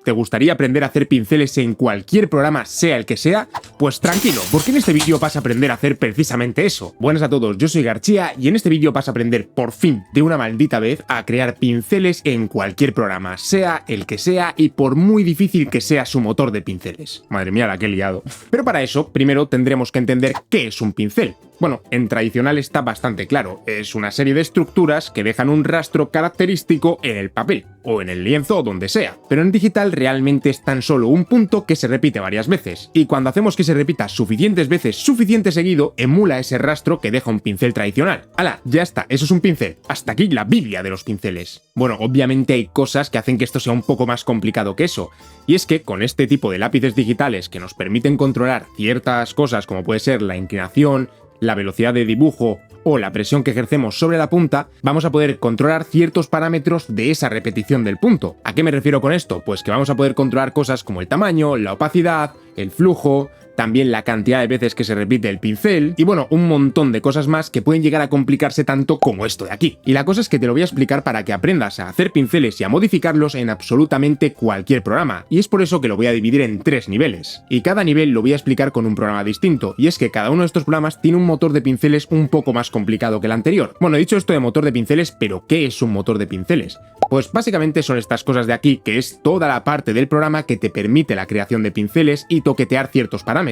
¿Te gustaría aprender a hacer pinceles en cualquier programa, sea el que sea? Pues tranquilo, porque en este vídeo vas a aprender a hacer precisamente eso. Buenas a todos, yo soy Garchía y en este vídeo vas a aprender por fin, de una maldita vez, a crear pinceles en cualquier programa, sea el que sea y por muy difícil que sea su motor de pinceles. Madre mía, la que he liado. Pero para eso, primero tendremos que entender qué es un pincel. Bueno, en tradicional está bastante claro, es una serie de estructuras que dejan un rastro característico en el papel, o en el lienzo o donde sea, pero en digital realmente es tan solo un punto que se repite varias veces, y cuando hacemos que se repita suficientes veces, suficiente seguido, emula ese rastro que deja un pincel tradicional. ¡Hala! Ya está, eso es un pincel. Hasta aquí la Biblia de los pinceles. Bueno, obviamente hay cosas que hacen que esto sea un poco más complicado que eso, y es que con este tipo de lápices digitales que nos permiten controlar ciertas cosas como puede ser la inclinación, la velocidad de dibujo o la presión que ejercemos sobre la punta, vamos a poder controlar ciertos parámetros de esa repetición del punto. ¿A qué me refiero con esto? Pues que vamos a poder controlar cosas como el tamaño, la opacidad, el flujo, también la cantidad de veces que se repite el pincel y bueno, un montón de cosas más que pueden llegar a complicarse tanto como esto de aquí. Y la cosa es que te lo voy a explicar para que aprendas a hacer pinceles y a modificarlos en absolutamente cualquier programa, y es por eso que lo voy a dividir en 3 niveles. Y cada nivel lo voy a explicar con un programa distinto, y es que cada uno de estos programas tiene un motor de pinceles un poco más complicado que el anterior. Bueno, he dicho esto de motor de pinceles, pero ¿qué es un motor de pinceles? Pues básicamente son estas cosas de aquí, que es toda la parte del programa que te permite la creación de pinceles y toquetear ciertos parámetros.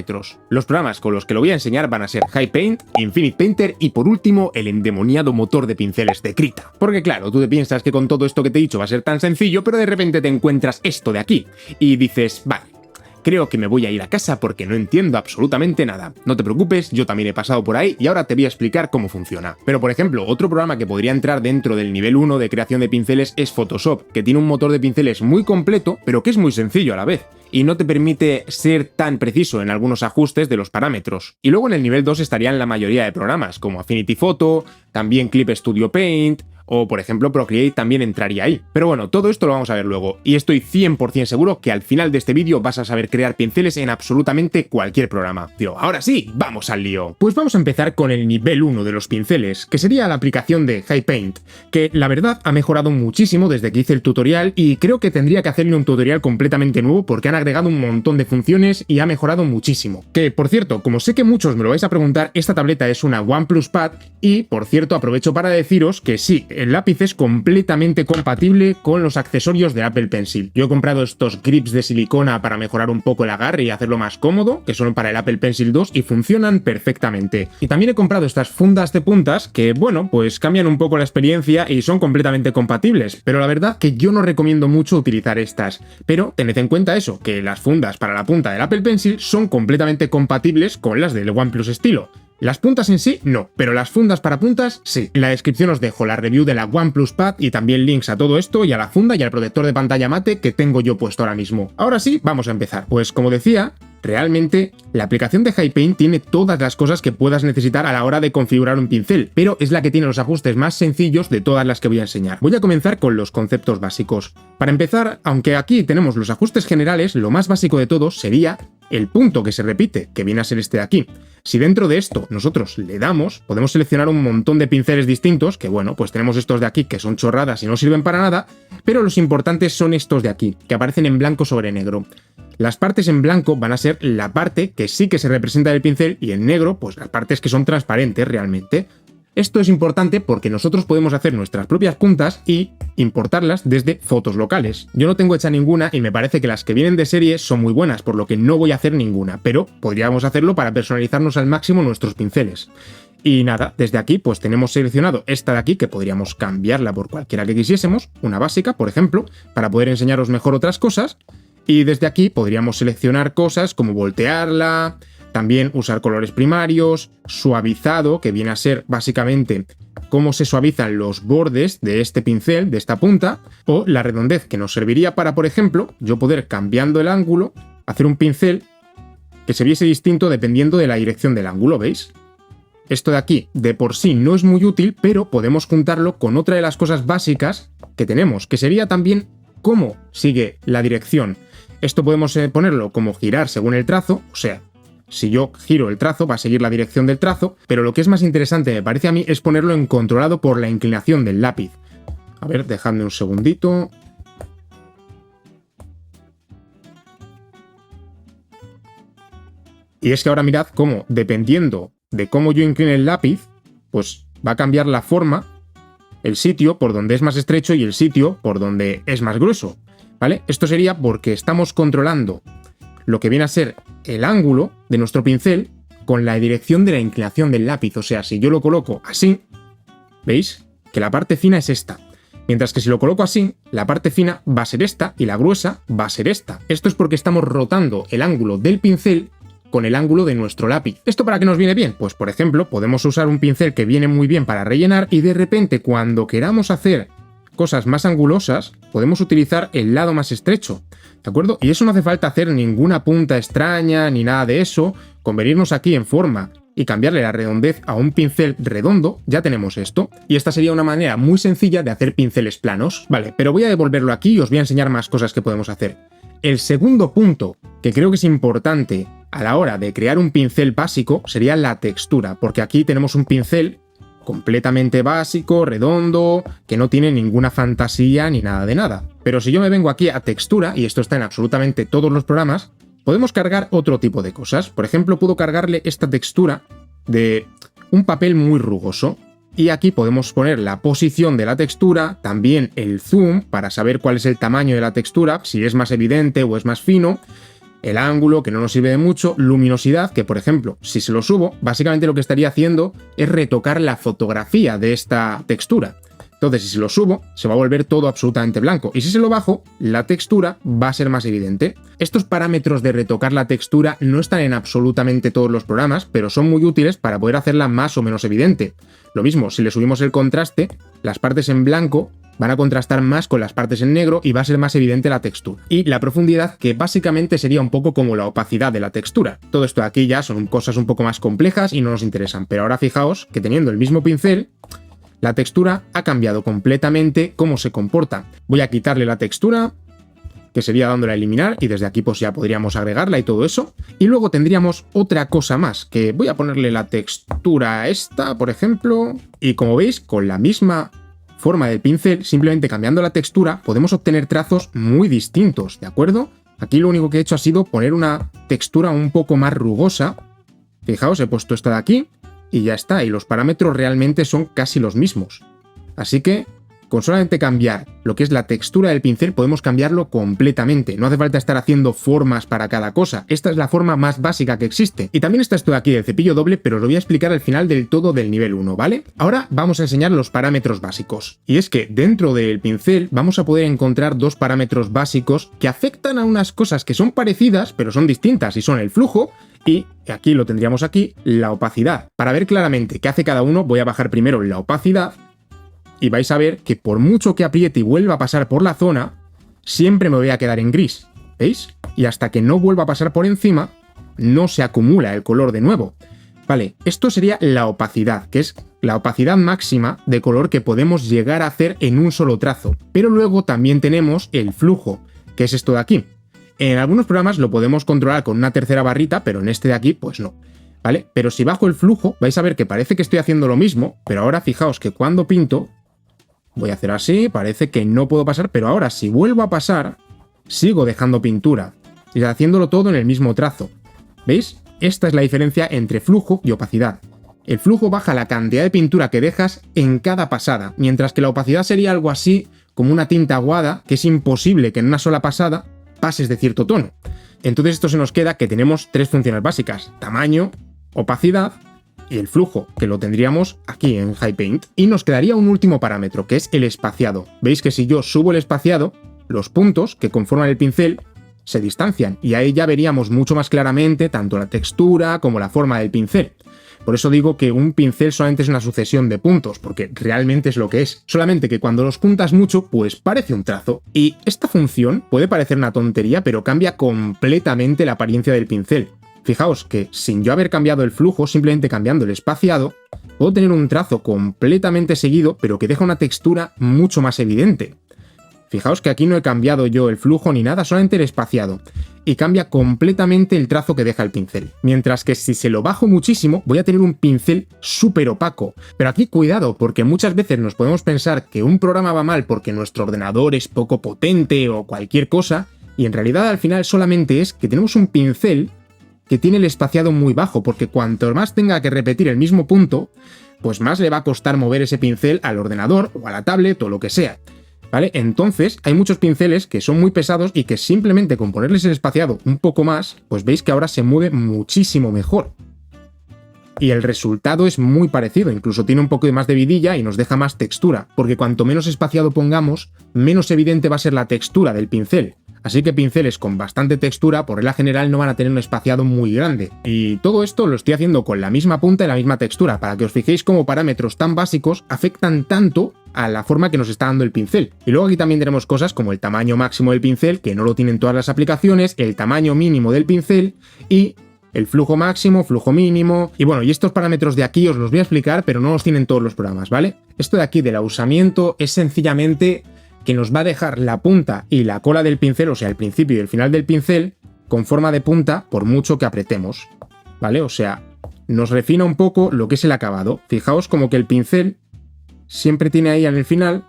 Los programas con los que lo voy a enseñar van a ser HiPaint, Infinite Painter y por último el endemoniado motor de pinceles de Krita. Porque claro, tú te piensas que con todo esto que te he dicho va a ser tan sencillo, pero de repente te encuentras esto de aquí y dices, vale, creo que me voy a ir a casa porque no entiendo absolutamente nada. No te preocupes, yo también he pasado por ahí y ahora te voy a explicar cómo funciona. Pero por ejemplo, otro programa que podría entrar dentro del nivel 1 de creación de pinceles es Photoshop, que tiene un motor de pinceles muy completo, pero que es muy sencillo a la vez, y no te permite ser tan preciso en algunos ajustes de los parámetros. Y luego en el nivel 2 estarían la mayoría de programas, como Affinity Photo, también Clip Studio Paint, o por ejemplo Procreate también entraría ahí. Pero bueno, todo esto lo vamos a ver luego, y estoy 100% seguro que al final de este vídeo vas a saber crear pinceles en absolutamente cualquier programa. Pero ahora sí, vamos al lío. Pues vamos a empezar con el nivel 1 de los pinceles, que sería la aplicación de HiPaint, que la verdad ha mejorado muchísimo desde que hice el tutorial y creo que tendría que hacerle un tutorial completamente nuevo porque han agregado un montón de funciones y ha mejorado muchísimo. Que por cierto, como sé que muchos me lo vais a preguntar, esta tableta es una OnePlus Pad y por cierto aprovecho para deciros que sí, el lápiz es completamente compatible con los accesorios de Apple Pencil. Yo he comprado estos grips de silicona para mejorar un poco el agarre y hacerlo más cómodo, que son para el Apple Pencil 2 y funcionan perfectamente. Y también he comprado estas fundas de puntas que, bueno, pues cambian un poco la experiencia y son completamente compatibles, pero la verdad que yo no recomiendo mucho utilizar estas. Pero tened en cuenta eso, que las fundas para la punta del Apple Pencil son completamente compatibles con las del OnePlus Stilo. Las puntas en sí, no, pero las fundas para puntas, sí. En la descripción os dejo la review de la OnePlus Pad y también links a todo esto y a la funda y al protector de pantalla mate que tengo yo puesto ahora mismo. Ahora sí, vamos a empezar. Pues como decía, realmente la aplicación de HiPaint tiene todas las cosas que puedas necesitar a la hora de configurar un pincel, pero es la que tiene los ajustes más sencillos de todas las que voy a enseñar. Voy a comenzar con los conceptos básicos. Para empezar, aunque aquí tenemos los ajustes generales, lo más básico de todo sería el punto que se repite, que viene a ser este de aquí. Si dentro de esto nosotros le damos, podemos seleccionar un montón de pinceles distintos, que bueno, pues tenemos estos de aquí que son chorradas y no sirven para nada, pero los importantes son estos de aquí, que aparecen en blanco sobre negro. Las partes en blanco van a ser la parte que sí que se representa del pincel y en negro, pues las partes que son transparentes realmente. Esto es importante porque nosotros podemos hacer nuestras propias puntas y importarlas desde fotos locales. Yo no tengo hecha ninguna y me parece que las que vienen de serie son muy buenas, por lo que no voy a hacer ninguna, pero podríamos hacerlo para personalizarnos al máximo nuestros pinceles. Y nada, desde aquí pues tenemos seleccionado esta de aquí, que podríamos cambiarla por cualquiera que quisiésemos, una básica, por ejemplo, para poder enseñaros mejor otras cosas. Y desde aquí podríamos seleccionar cosas como voltearla, también usar colores primarios, suavizado, que viene a ser básicamente cómo se suavizan los bordes de este pincel, de esta punta, o la redondez, que nos serviría para, por ejemplo, yo poder, cambiando el ángulo, hacer un pincel que se viese distinto dependiendo de la dirección del ángulo, ¿veis? Esto de aquí, de por sí, no es muy útil, pero podemos juntarlo con otra de las cosas básicas que tenemos, que sería también cómo sigue la dirección. Esto podemos ponerlo como girar según el trazo, o sea, si yo giro el trazo va a seguir la dirección del trazo, pero lo que es más interesante me parece a mí es ponerlo en controlado por la inclinación del lápiz. A ver, dejadme un segundito. Y es que ahora mirad cómo, dependiendo de cómo yo incline el lápiz, pues va a cambiar la forma, el sitio por donde es más estrecho y el sitio por donde es más grueso, ¿vale? Esto sería porque estamos controlando lo que viene a ser el ángulo de nuestro pincel con la dirección de la inclinación del lápiz. O sea, si yo lo coloco así, ¿veis? Que la parte fina es esta. Mientras que si lo coloco así, la parte fina va a ser esta y la gruesa va a ser esta. Esto es porque estamos rotando el ángulo del pincel con el ángulo de nuestro lápiz. ¿Esto para qué nos viene bien? Pues por ejemplo, podemos usar un pincel que viene muy bien para rellenar y de repente cuando queramos hacer cosas más angulosas, podemos utilizar el lado más estrecho, ¿de acuerdo? Y eso no hace falta hacer ninguna punta extraña ni nada de eso. Con venirnos aquí en forma y cambiarle la redondez a un pincel redondo, ya tenemos esto. Y esta sería una manera muy sencilla de hacer pinceles planos. Vale, pero voy a devolverlo aquí y os voy a enseñar más cosas que podemos hacer. El segundo punto que creo que es importante a la hora de crear un pincel básico sería la textura, porque aquí tenemos un pincel completamente básico, redondo, que no tiene ninguna fantasía ni nada de nada. Pero si yo me vengo aquí a textura, y esto está en absolutamente todos los programas, podemos cargar otro tipo de cosas. Por ejemplo, puedo cargarle esta textura de un papel muy rugoso. Y aquí podemos poner la posición de la textura, también el zoom, para saber cuál es el tamaño de la textura, si es más evidente o es más fino, el ángulo, que no nos sirve de mucho, luminosidad, que por ejemplo, si se lo subo, básicamente lo que estaría haciendo es retocar la fotografía de esta textura. Entonces, si se lo subo, se va a volver todo absolutamente blanco. Y si se lo bajo, la textura va a ser más evidente. Estos parámetros de retocar la textura no están en absolutamente todos los programas, pero son muy útiles para poder hacerla más o menos evidente. Lo mismo, si le subimos el contraste, las partes en blanco van a contrastar más con las partes en negro y va a ser más evidente la textura. Y la profundidad, que básicamente sería un poco como la opacidad de la textura. Todo esto de aquí ya son cosas un poco más complejas y no nos interesan. Pero ahora fijaos que teniendo el mismo pincel, la textura ha cambiado completamente cómo se comporta. Voy a quitarle la textura, que sería dándole a eliminar, y desde aquí pues ya podríamos agregarla y todo eso. Y luego tendríamos otra cosa más, que voy a ponerle la textura a esta, por ejemplo, y como veis, con la misma forma del pincel, simplemente cambiando la textura, podemos obtener trazos muy distintos, ¿de acuerdo? Aquí lo único que he hecho ha sido poner una textura un poco más rugosa. Fijaos, he puesto esta de aquí, y ya está, y los parámetros realmente son casi los mismos. Así que, con solamente cambiar lo que es la textura del pincel, podemos cambiarlo completamente. No hace falta estar haciendo formas para cada cosa. Esta es la forma más básica que existe. Y también está esto de aquí del cepillo doble, pero os lo voy a explicar al final del todo del nivel 1, ¿vale? Ahora vamos a enseñar los parámetros básicos. Y es que dentro del pincel vamos a poder encontrar dos parámetros básicos que afectan a unas cosas que son parecidas, pero son distintas, y son el flujo y, aquí lo tendríamos aquí, la opacidad. Para ver claramente qué hace cada uno, voy a bajar primero la opacidad y vais a ver que por mucho que apriete y vuelva a pasar por la zona, siempre me voy a quedar en gris, ¿veis? Y hasta que no vuelva a pasar por encima, no se acumula el color de nuevo. Vale, esto sería la opacidad, que es la opacidad máxima de color que podemos llegar a hacer en un solo trazo. Pero luego también tenemos el flujo, que es esto de aquí. En algunos programas lo podemos controlar con una tercera barrita, pero en este de aquí, pues no. ¿Vale? Pero si bajo el flujo, vais a ver que parece que estoy haciendo lo mismo, pero ahora fijaos que cuando pinto, voy a hacer así, parece que no puedo pasar, pero ahora si vuelvo a pasar, sigo dejando pintura, y haciéndolo todo en el mismo trazo. ¿Veis? Esta es la diferencia entre flujo y opacidad. El flujo baja la cantidad de pintura que dejas en cada pasada, mientras que la opacidad sería algo así como una tinta aguada, que es imposible que en una sola pasada pases de cierto tono. Entonces esto se nos queda que tenemos tres funciones básicas: tamaño, opacidad y el flujo, que lo tendríamos aquí en High Paint. Y nos quedaría un último parámetro, que es el espaciado. Veis que si yo subo el espaciado, los puntos que conforman el pincel se distancian, y ahí ya veríamos mucho más claramente tanto la textura como la forma del pincel. Por eso digo que un pincel solamente es una sucesión de puntos, porque realmente es lo que es. Solamente que cuando los juntas mucho, pues parece un trazo. Y esta función puede parecer una tontería, pero cambia completamente la apariencia del pincel. Fijaos que sin yo haber cambiado el flujo, simplemente cambiando el espaciado, puedo tener un trazo completamente seguido, pero que deja una textura mucho más evidente. Fijaos que aquí no he cambiado yo el flujo ni nada, solamente el espaciado. Y cambia completamente el trazo que deja el pincel. Mientras que si se lo bajo muchísimo, voy a tener un pincel súper opaco. Pero aquí cuidado, porque muchas veces nos podemos pensar que un programa va mal porque nuestro ordenador es poco potente o cualquier cosa, y en realidad al final solamente es que tenemos un pincel que tiene el espaciado muy bajo, porque cuanto más tenga que repetir el mismo punto, pues más le va a costar mover ese pincel al ordenador o a la tablet o lo que sea, ¿vale? Entonces hay muchos pinceles que son muy pesados y que simplemente con ponerles el espaciado un poco más, pues veis que ahora se mueve muchísimo mejor. Y el resultado es muy parecido, incluso tiene un poco más de vidilla y nos deja más textura, porque cuanto menos espaciado pongamos, menos evidente va a ser la textura del pincel. Así que pinceles con bastante textura, por regla general, no van a tener un espaciado muy grande. Y todo esto lo estoy haciendo con la misma punta y la misma textura, para que os fijéis cómo parámetros tan básicos afectan tanto a la forma que nos está dando el pincel. Y luego aquí también tenemos cosas como el tamaño máximo del pincel, que no lo tienen todas las aplicaciones, el tamaño mínimo del pincel y el flujo máximo, flujo mínimo, y bueno, y estos parámetros de aquí os los voy a explicar, pero no los tienen todos los programas, ¿vale? Esto de aquí del ausamiento es sencillamente que nos va a dejar la punta y la cola del pincel, o sea, el principio y el final del pincel, con forma de punta por mucho que apretemos, ¿vale? O sea, nos refina un poco lo que es el acabado. Fijaos como que el pincel siempre tiene ahí en el final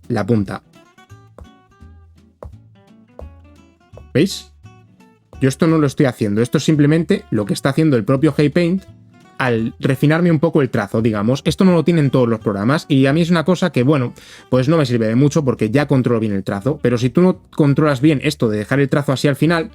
la punta. ¿Veis? Yo esto no lo estoy haciendo, esto es simplemente lo que está haciendo el propio HeyPaint al refinarme un poco el trazo, digamos. Esto no lo tienen todos los programas y a mí es una cosa que, bueno, pues no me sirve de mucho porque ya controlo bien el trazo, pero si tú no controlas bien esto de dejar el trazo así al final,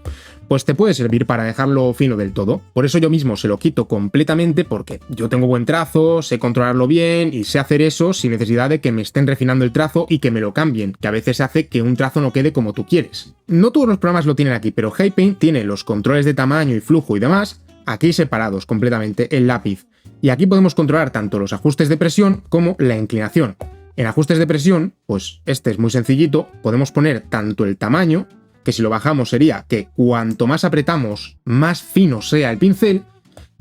pues te puede servir para dejarlo fino del todo. Por eso yo mismo se lo quito completamente porque yo tengo buen trazo, sé controlarlo bien y sé hacer eso sin necesidad de que me estén refinando el trazo y que me lo cambien, que a veces hace que un trazo no quede como tú quieres. No todos los programas lo tienen aquí, pero HeyPaint tiene los controles de tamaño y flujo y demás aquí separados completamente el lápiz. Y aquí podemos controlar tanto los ajustes de presión como la inclinación. En ajustes de presión, pues este es muy sencillito, podemos poner tanto el tamaño, que si lo bajamos sería que cuanto más apretamos, más fino sea el pincel,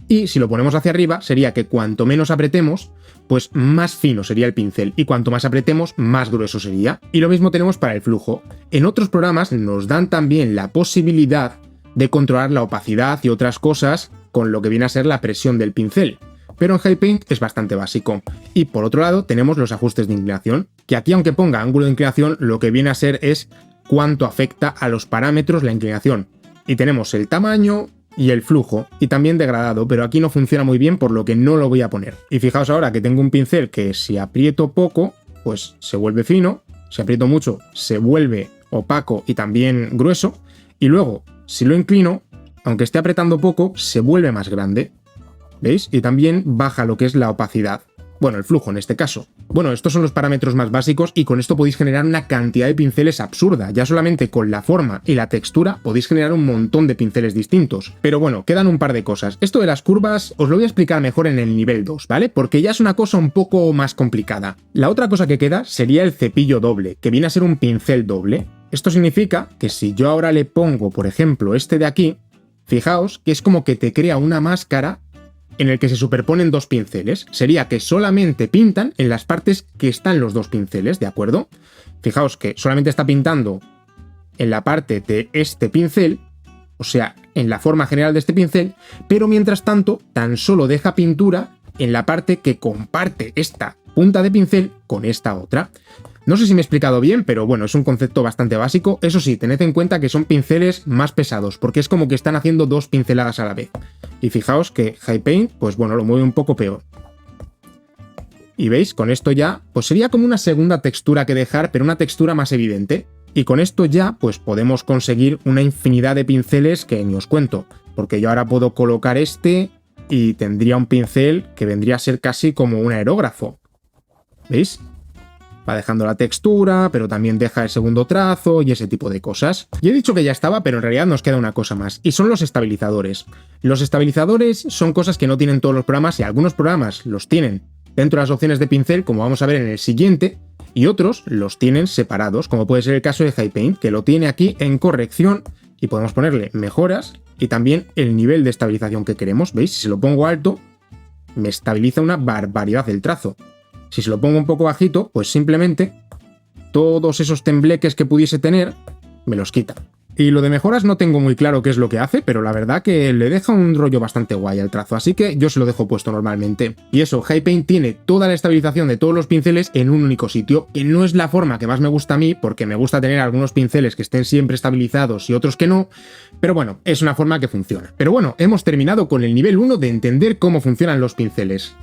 y si lo ponemos hacia arriba sería que cuanto menos apretemos, pues más fino sería el pincel, y cuanto más apretemos, más grueso sería. Y lo mismo tenemos para el flujo. En otros programas nos dan también la posibilidad de controlar la opacidad y otras cosas con lo que viene a ser la presión del pincel, pero en HeyPaint es bastante básico. Y por otro lado tenemos los ajustes de inclinación, que aquí aunque ponga ángulo de inclinación, lo que viene a ser es cuánto afecta a los parámetros la inclinación. Y tenemos el tamaño y el flujo, y también degradado, pero aquí no funciona muy bien por lo que no lo voy a poner. Y fijaos ahora que tengo un pincel que si aprieto poco, pues se vuelve fino, si aprieto mucho se vuelve opaco y también grueso, y luego si lo inclino, aunque esté apretando poco, se vuelve más grande. ¿Veis? Y también baja lo que es la opacidad. Bueno, el flujo en este caso. Bueno, estos son los parámetros más básicos y con esto podéis generar una cantidad de pinceles absurda. Ya solamente con la forma y la textura podéis generar un montón de pinceles distintos. Pero bueno, quedan un par de cosas. Esto de las curvas os lo voy a explicar mejor en el nivel 2, ¿vale? Porque ya es una cosa un poco más complicada. La otra cosa que queda sería el cepillo doble, que viene a ser un pincel doble. Esto significa que si yo ahora le pongo, por ejemplo, este de aquí, fijaos que es como que te crea una máscara en el que se superponen dos pinceles. Sería que solamente pintan en las partes que están los dos pinceles, ¿de acuerdo? Fijaos que solamente está pintando en la parte de este pincel, o sea, en la forma general de este pincel, pero mientras tanto tan solo deja pintura en la parte que comparte esta punta de pincel con esta otra. No sé si me he explicado bien, pero bueno, es un concepto bastante básico. Eso sí, tened en cuenta que son pinceles más pesados, porque es como que están haciendo dos pinceladas a la vez. Y fijaos que HeyPaint, pues bueno, lo mueve un poco peor. Y veis, con esto ya, pues sería como una segunda textura que dejar, pero una textura más evidente. Y con esto ya, pues podemos conseguir una infinidad de pinceles que ni os cuento, porque yo ahora puedo colocar este y tendría un pincel que vendría a ser casi como un aerógrafo. ¿Veis? Va dejando la textura, pero también deja el segundo trazo y ese tipo de cosas. Y he dicho que ya estaba, pero en realidad nos queda una cosa más, y son los estabilizadores. Los estabilizadores son cosas que no tienen todos los programas y algunos programas los tienen dentro de las opciones de pincel, como vamos a ver en el siguiente, y otros los tienen separados, como puede ser el caso de HeyPaint, que lo tiene aquí en corrección y podemos ponerle mejoras y también el nivel de estabilización que queremos. ¿Veis? Si se lo pongo alto, me estabiliza una barbaridad el trazo. Si se lo pongo un poco bajito, pues simplemente todos esos tembleques que pudiese tener me los quita. Y lo de mejoras no tengo muy claro qué es lo que hace, pero la verdad que le deja un rollo bastante guay al trazo, así que yo se lo dejo puesto normalmente. Y eso, HiPaint tiene toda la estabilización de todos los pinceles en un único sitio, que no es la forma que más me gusta a mí, porque me gusta tener algunos pinceles que estén siempre estabilizados y otros que no, pero bueno, es una forma que funciona. Pero bueno, hemos terminado con el nivel 1 de entender cómo funcionan los pinceles.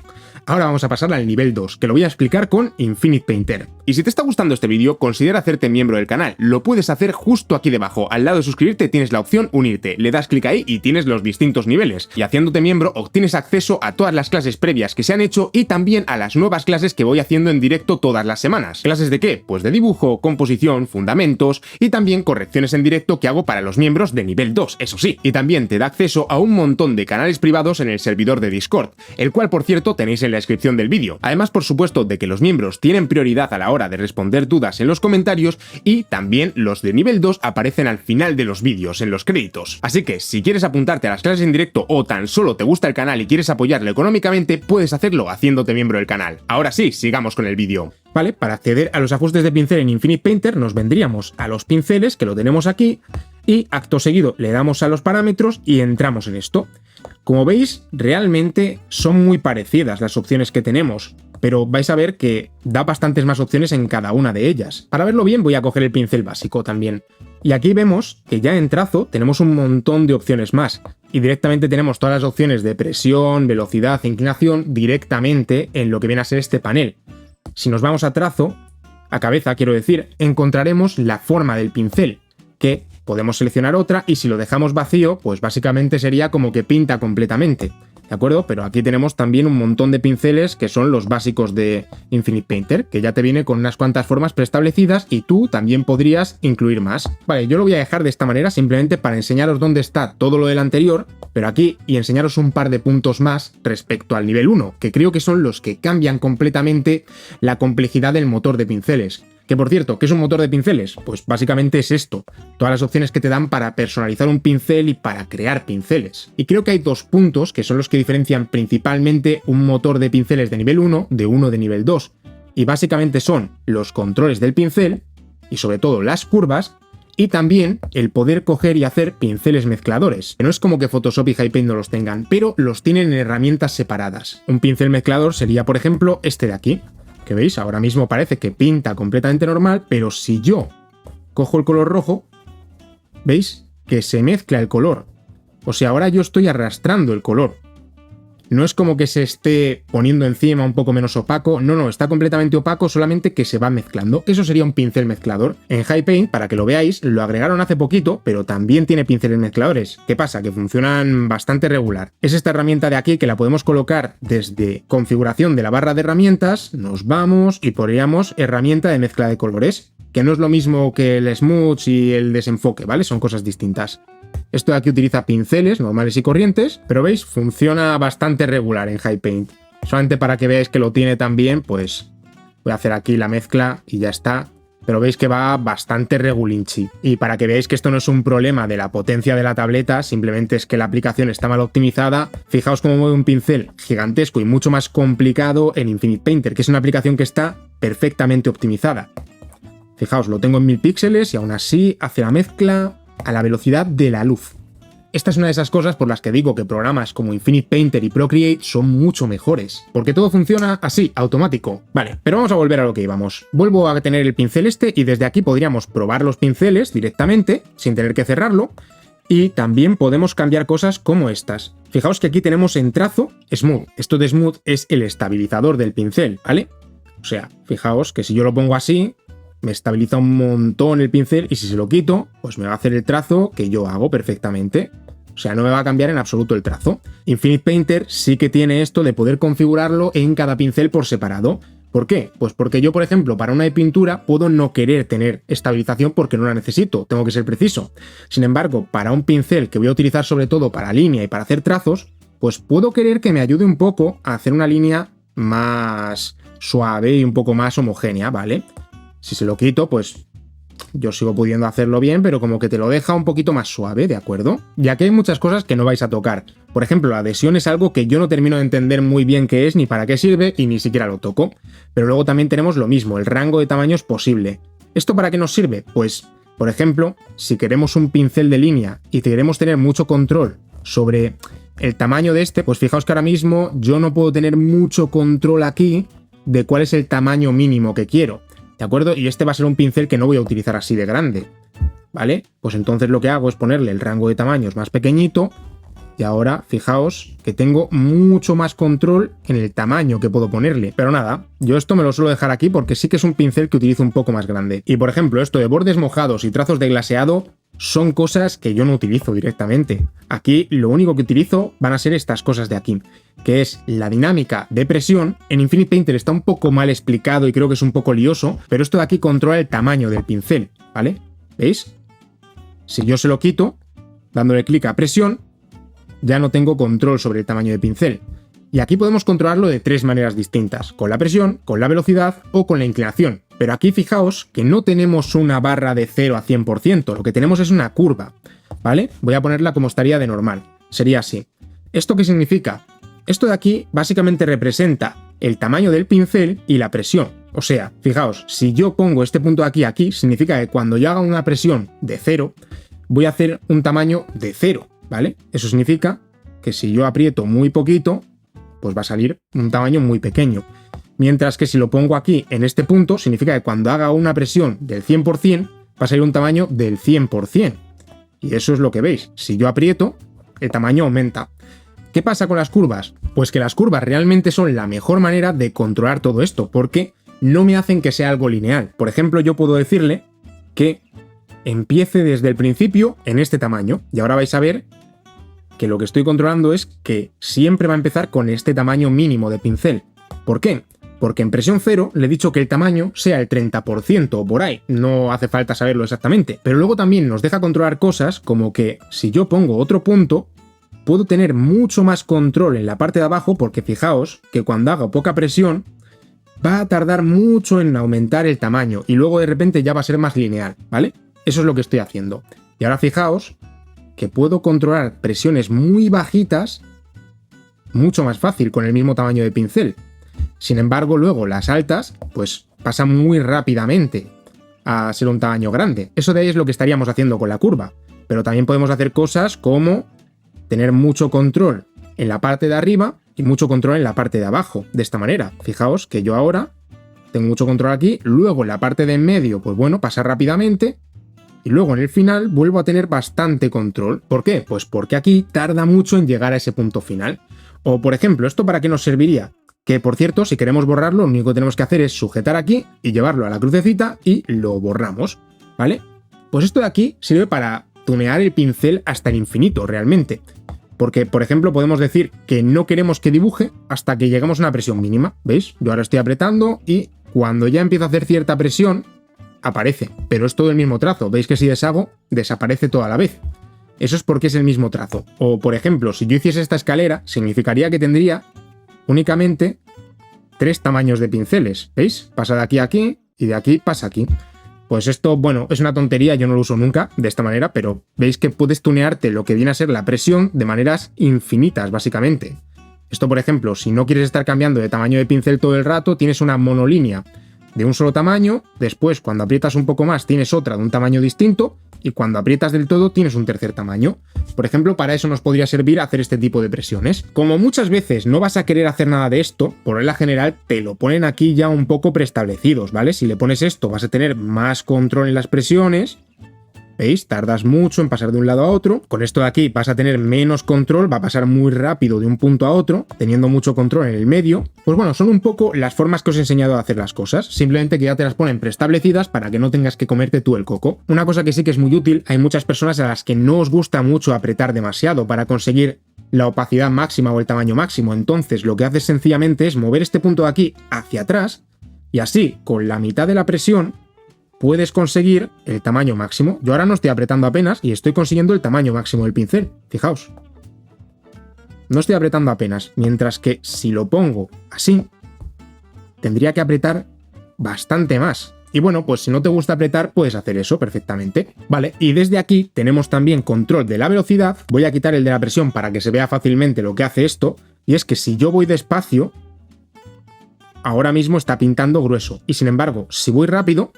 Ahora vamos a pasar al nivel 2, que lo voy a explicar con Infinite Painter. Y si te está gustando este vídeo, considera hacerte miembro del canal. Lo puedes hacer justo aquí debajo. Al lado de suscribirte tienes la opción unirte. Le das clic ahí y tienes los distintos niveles. Y haciéndote miembro obtienes acceso a todas las clases previas que se han hecho y también a las nuevas clases que voy haciendo en directo todas las semanas. ¿Clases de qué? Pues de dibujo, composición, fundamentos y también correcciones en directo que hago para los miembros de nivel 2, eso sí. Y también te da acceso a un montón de canales privados en el servidor de Discord, el cual por cierto tenéis en la descripción del vídeo. Además, por supuesto, de que los miembros tienen prioridad a la hora de responder dudas en los comentarios y también los de nivel 2 aparecen al final de los vídeos, en los créditos. Así que si quieres apuntarte a las clases en directo o tan solo te gusta el canal y quieres apoyarlo económicamente, puedes hacerlo haciéndote miembro del canal. Ahora sí, sigamos con el vídeo. Vale, para acceder a los ajustes de pincel en Infinite Painter nos vendríamos a los pinceles, que lo tenemos aquí, y acto seguido le damos a los parámetros y entramos en esto. Como veis, realmente son muy parecidas las opciones que tenemos, pero vais a ver que da bastantes más opciones en cada una de ellas. Para verlo bien voy a coger el pincel básico también. Y aquí vemos que ya en trazo tenemos un montón de opciones más. Y directamente tenemos todas las opciones de presión, velocidad e inclinación directamente en lo que viene a ser este panel. Si nos vamos a trazo, a cabeza quiero decir, encontraremos la forma del pincel, que podemos seleccionar otra y si lo dejamos vacío, pues básicamente sería como que pinta completamente, ¿de acuerdo? Pero aquí tenemos también un montón de pinceles que son los básicos de Infinite Painter, que ya te viene con unas cuantas formas preestablecidas y tú también podrías incluir más. Vale, yo lo voy a dejar de esta manera simplemente para enseñaros dónde está todo lo del anterior, pero aquí y enseñaros un par de puntos más respecto al nivel 1, que creo que son los que cambian completamente la complejidad del motor de pinceles. Que por cierto, ¿qué es un motor de pinceles? Pues básicamente es esto, todas las opciones que te dan para personalizar un pincel y para crear pinceles. Y creo que hay dos puntos que son los que diferencian principalmente un motor de pinceles de nivel 1 de uno de nivel 2. Y básicamente son los controles del pincel, y sobre todo las curvas, y también el poder coger y hacer pinceles mezcladores. Que no es como que Photoshop y HiPaint no los tengan, pero los tienen en herramientas separadas. Un pincel mezclador sería, por ejemplo, este de aquí. Que veis, ahora mismo parece que pinta completamente normal, pero si yo cojo el color rojo, veis que se mezcla el color. O sea, ahora yo estoy arrastrando el color. No es como que se esté poniendo encima un poco menos opaco, no, está completamente opaco, solamente que se va mezclando. Eso sería un pincel mezclador. En HiPaint, para que lo veáis, lo agregaron hace poquito, pero también tiene pinceles mezcladores. ¿Qué pasa? Que funcionan bastante regular. Es esta herramienta de aquí que la podemos colocar desde configuración de la barra de herramientas, nos vamos y pondríamos herramienta de mezcla de colores, que no es lo mismo que el smooth y el desenfoque, ¿vale? Son cosas distintas. Esto de aquí utiliza pinceles normales y corrientes, pero veis, funciona bastante regular en HiPaint. Solamente para que veáis que lo tiene también, pues voy a hacer aquí la mezcla y ya está. Pero veis que va bastante regulinchi. Y para que veáis que esto no es un problema de la potencia de la tableta, simplemente es que la aplicación está mal optimizada. Fijaos cómo mueve un pincel gigantesco y mucho más complicado en Infinite Painter, que es una aplicación que está perfectamente optimizada. Fijaos, lo tengo en 1000 píxeles y aún así hace la mezcla a la velocidad de la luz. Esta es una de esas cosas por las que digo que programas como Infinite Painter y Procreate son mucho mejores, porque todo funciona así, automático. Vale, pero vamos a volver a lo que íbamos. Vuelvo a tener el pincel este y desde aquí podríamos probar los pinceles directamente, sin tener que cerrarlo, y también podemos cambiar cosas como estas. Fijaos que aquí tenemos en trazo Smooth. Esto de Smooth es el estabilizador del pincel, ¿vale? O sea, fijaos que si yo lo pongo así, me estabiliza un montón el pincel y si se lo quito, pues me va a hacer el trazo que yo hago perfectamente. O sea, no me va a cambiar en absoluto el trazo. Infinite Painter sí que tiene esto de poder configurarlo en cada pincel por separado. ¿Por qué? Pues porque yo, por ejemplo, para una de pintura puedo no querer tener estabilización porque no la necesito, tengo que ser preciso. Sin embargo, para un pincel que voy a utilizar sobre todo para línea y para hacer trazos, pues puedo querer que me ayude un poco a hacer una línea más suave y un poco más homogénea, ¿vale? Si se lo quito, pues yo sigo pudiendo hacerlo bien, pero como que te lo deja un poquito más suave, ¿de acuerdo? Y aquí hay muchas cosas que no vais a tocar. Por ejemplo, la adhesión es algo que yo no termino de entender muy bien qué es, ni para qué sirve, y ni siquiera lo toco. Pero luego también tenemos lo mismo, el rango de tamaños posible. ¿Esto para qué nos sirve? Pues Por ejemplo, si queremos un pincel de línea y queremos tener mucho control sobre el tamaño de este, pues fijaos que ahora mismo yo no puedo tener mucho control aquí de cuál es el tamaño mínimo que quiero, ¿de acuerdo? Y este va a ser un pincel que no voy a utilizar así de grande, ¿vale? Pues entonces lo que hago es ponerle el rango de tamaños más pequeñito y ahora fijaos que tengo mucho más control en el tamaño que puedo ponerle. Pero nada, yo esto me lo suelo dejar aquí porque sí que es un pincel que utilizo un poco más grande. Y por ejemplo, esto de bordes mojados y trazos de glaseado son cosas que yo no utilizo directamente. Aquí lo único que utilizo van a ser estas cosas de aquí, que es la dinámica de presión. En Infinite Painter está un poco mal explicado y creo que es un poco lioso, pero esto de aquí controla el tamaño del pincel, ¿vale? ¿Veis? Si yo se lo quito, dándole clic a presión, ya no tengo control sobre el tamaño de pincel. Y aquí podemos controlarlo de tres maneras distintas, con la presión, con la velocidad o con la inclinación. Pero aquí fijaos que no tenemos una barra de 0 a 100%, lo que tenemos es una curva, ¿vale? Voy a ponerla como estaría de normal, sería así. ¿Esto qué significa? Esto de aquí básicamente representa el tamaño del pincel y la presión. O sea, fijaos, si yo pongo este punto de aquí, significa que cuando yo haga una presión de 0, voy a hacer un tamaño de 0, ¿vale? Eso significa que si yo aprieto muy poquito, pues va a salir un tamaño muy pequeño. Mientras que si lo pongo aquí en este punto, significa que cuando haga una presión del 100%, va a salir un tamaño del 100%. Y eso es lo que veis. Si yo aprieto, el tamaño aumenta. ¿Qué pasa con las curvas? Pues que las curvas realmente son la mejor manera de controlar todo esto, porque no me hacen que sea algo lineal. Por ejemplo, yo puedo decirle que empiece desde el principio en este tamaño. Y ahora vais a ver que lo que estoy controlando es que siempre va a empezar con este tamaño mínimo de pincel. ¿Por qué? Porque en presión 0 le he dicho que el tamaño sea el 30% o por ahí, no hace falta saberlo exactamente. Pero luego también nos deja controlar cosas como que si yo pongo otro punto, puedo tener mucho más control en la parte de abajo porque fijaos que cuando haga poca presión va a tardar mucho en aumentar el tamaño y luego de repente ya va a ser más lineal, ¿vale? Eso es lo que estoy haciendo. Y ahora fijaos que puedo controlar presiones muy bajitas mucho más fácil con el mismo tamaño de pincel. Sin embargo, luego las altas, pues pasan muy rápidamente a ser un tamaño grande. Eso de ahí es lo que estaríamos haciendo con la curva. Pero también podemos hacer cosas como tener mucho control en la parte de arriba y mucho control en la parte de abajo. De esta manera, fijaos que yo ahora tengo mucho control aquí, luego en la parte de en medio, pues bueno, pasa rápidamente. Y luego en el final vuelvo a tener bastante control. ¿Por qué? Pues porque aquí tarda mucho en llegar a ese punto final. O por ejemplo, ¿esto para qué nos serviría? Que por cierto, si queremos borrarlo, lo único que tenemos que hacer es sujetar aquí y llevarlo a la crucecita y lo borramos, ¿vale? Pues esto de aquí sirve para tunear el pincel hasta el infinito, realmente. Porque, por ejemplo, podemos decir que no queremos que dibuje hasta que lleguemos a una presión mínima, ¿veis? Yo ahora estoy apretando y cuando ya empiezo a hacer cierta presión, aparece, pero es todo el mismo trazo. Veis que si deshago, desaparece toda la vez. Eso es porque es el mismo trazo. O, por ejemplo, si yo hiciese esta escalera, significaría que tendría únicamente 3 tamaños de pinceles. ¿Veis? Pasa de aquí a aquí y de aquí pasa aquí. Pues esto, bueno, es una tontería, yo no lo uso nunca de esta manera, pero veis que puedes tunearte lo que viene a ser la presión de maneras infinitas, básicamente. Esto, por ejemplo, si no quieres estar cambiando de tamaño de pincel todo el rato, tienes una monolínea de un solo tamaño, después cuando aprietas un poco más tienes otra de un tamaño distinto y cuando aprietas del todo tienes un tercer tamaño. Por ejemplo, para eso nos podría servir hacer este tipo de presiones. Como muchas veces no vas a querer hacer nada de esto, por regla general te lo ponen aquí ya un poco preestablecidos, ¿vale? Si le pones esto vas a tener más control en las presiones. ¿Veis? Tardas mucho en pasar de un lado a otro. Con esto de aquí vas a tener menos control, va a pasar muy rápido de un punto a otro, teniendo mucho control en el medio. Pues bueno, son un poco las formas que os he enseñado a hacer las cosas, simplemente que ya te las ponen preestablecidas para que no tengas que comerte tú el coco. Una cosa que sí que es muy útil, hay muchas personas a las que no os gusta mucho apretar demasiado para conseguir la opacidad máxima o el tamaño máximo. Entonces lo que haces sencillamente es mover este punto de aquí hacia atrás y así, con la mitad de la presión, puedes conseguir el tamaño máximo. Yo ahora no estoy apretando apenas y estoy consiguiendo el tamaño máximo del pincel. Fijaos. No estoy apretando apenas, mientras que si lo pongo así, tendría que apretar bastante más. Y bueno, pues si no te gusta apretar, puedes hacer eso perfectamente. Vale, y desde aquí tenemos también control de la velocidad. Voy a quitar el de la presión para que se vea fácilmente lo que hace esto. Y es que si yo voy despacio, ahora mismo está pintando grueso. Y sin embargo, si voy rápido,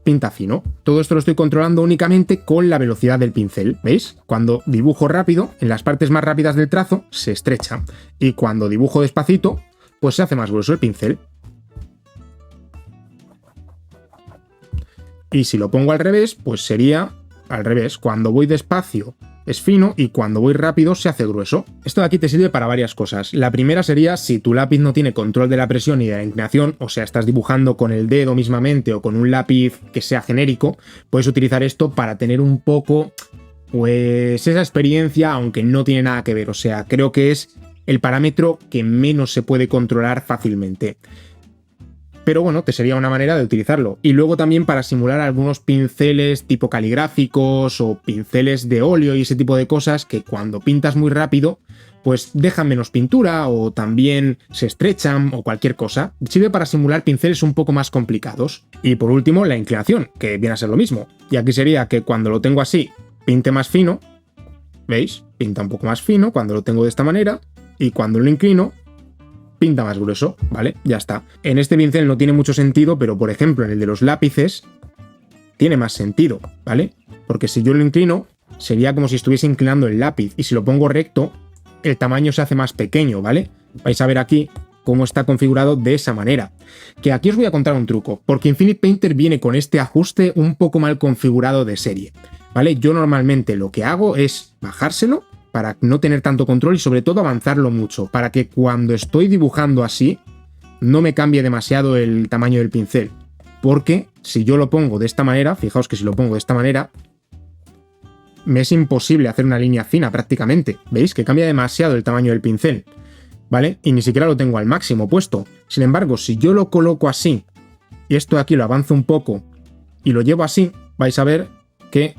pinta fino. Todo esto lo estoy controlando únicamente con la velocidad del pincel, ¿veis? Cuando dibujo rápido, en las partes más rápidas del trazo, se estrecha. Y cuando dibujo despacito, pues se hace más grueso el pincel. Y si lo pongo al revés, pues sería al revés. Cuando voy despacio es fino y cuando voy rápido se hace grueso. Esto de aquí te sirve para varias cosas. La primera sería si tu lápiz no tiene control de la presión y de la inclinación, o sea, estás dibujando con el dedo mismamente o con un lápiz que sea genérico, puedes utilizar esto para tener un poco, pues, esa experiencia, aunque no tiene nada que ver. O sea, creo que es el parámetro que menos se puede controlar fácilmente. Pero bueno, te sería una manera de utilizarlo. Y luego también para simular algunos pinceles tipo caligráficos o pinceles de óleo y ese tipo de cosas que cuando pintas muy rápido, pues dejan menos pintura o también se estrechan o cualquier cosa. Sirve para simular pinceles un poco más complicados. Y por último, la inclinación, que viene a ser lo mismo. Y aquí sería que cuando lo tengo así, pinte más fino. ¿Veis? Pinta un poco más fino cuando lo tengo de esta manera. Y cuando lo inclino, pinta más grueso, ¿vale? Ya está. En este pincel no tiene mucho sentido, pero por ejemplo en el de los lápices tiene más sentido, ¿vale? Porque si yo lo inclino, sería como si estuviese inclinando el lápiz, y si lo pongo recto, el tamaño se hace más pequeño, ¿vale? Vais a ver aquí cómo está configurado de esa manera. Que aquí os voy a contar un truco, porque Infinite Painter viene con este ajuste un poco mal configurado de serie, ¿vale? Yo normalmente lo que hago es bajárselo para no tener tanto control y sobre todo avanzarlo mucho, para que cuando estoy dibujando así no me cambie demasiado el tamaño del pincel. Porque si yo lo pongo de esta manera, fijaos que si lo pongo de esta manera, me es imposible hacer una línea fina prácticamente. ¿Veis? Que cambia demasiado el tamaño del pincel, ¿vale? Y ni siquiera lo tengo al máximo puesto. Sin embargo, si yo lo coloco así y esto de aquí lo avanzo un poco y lo llevo así, vais a ver que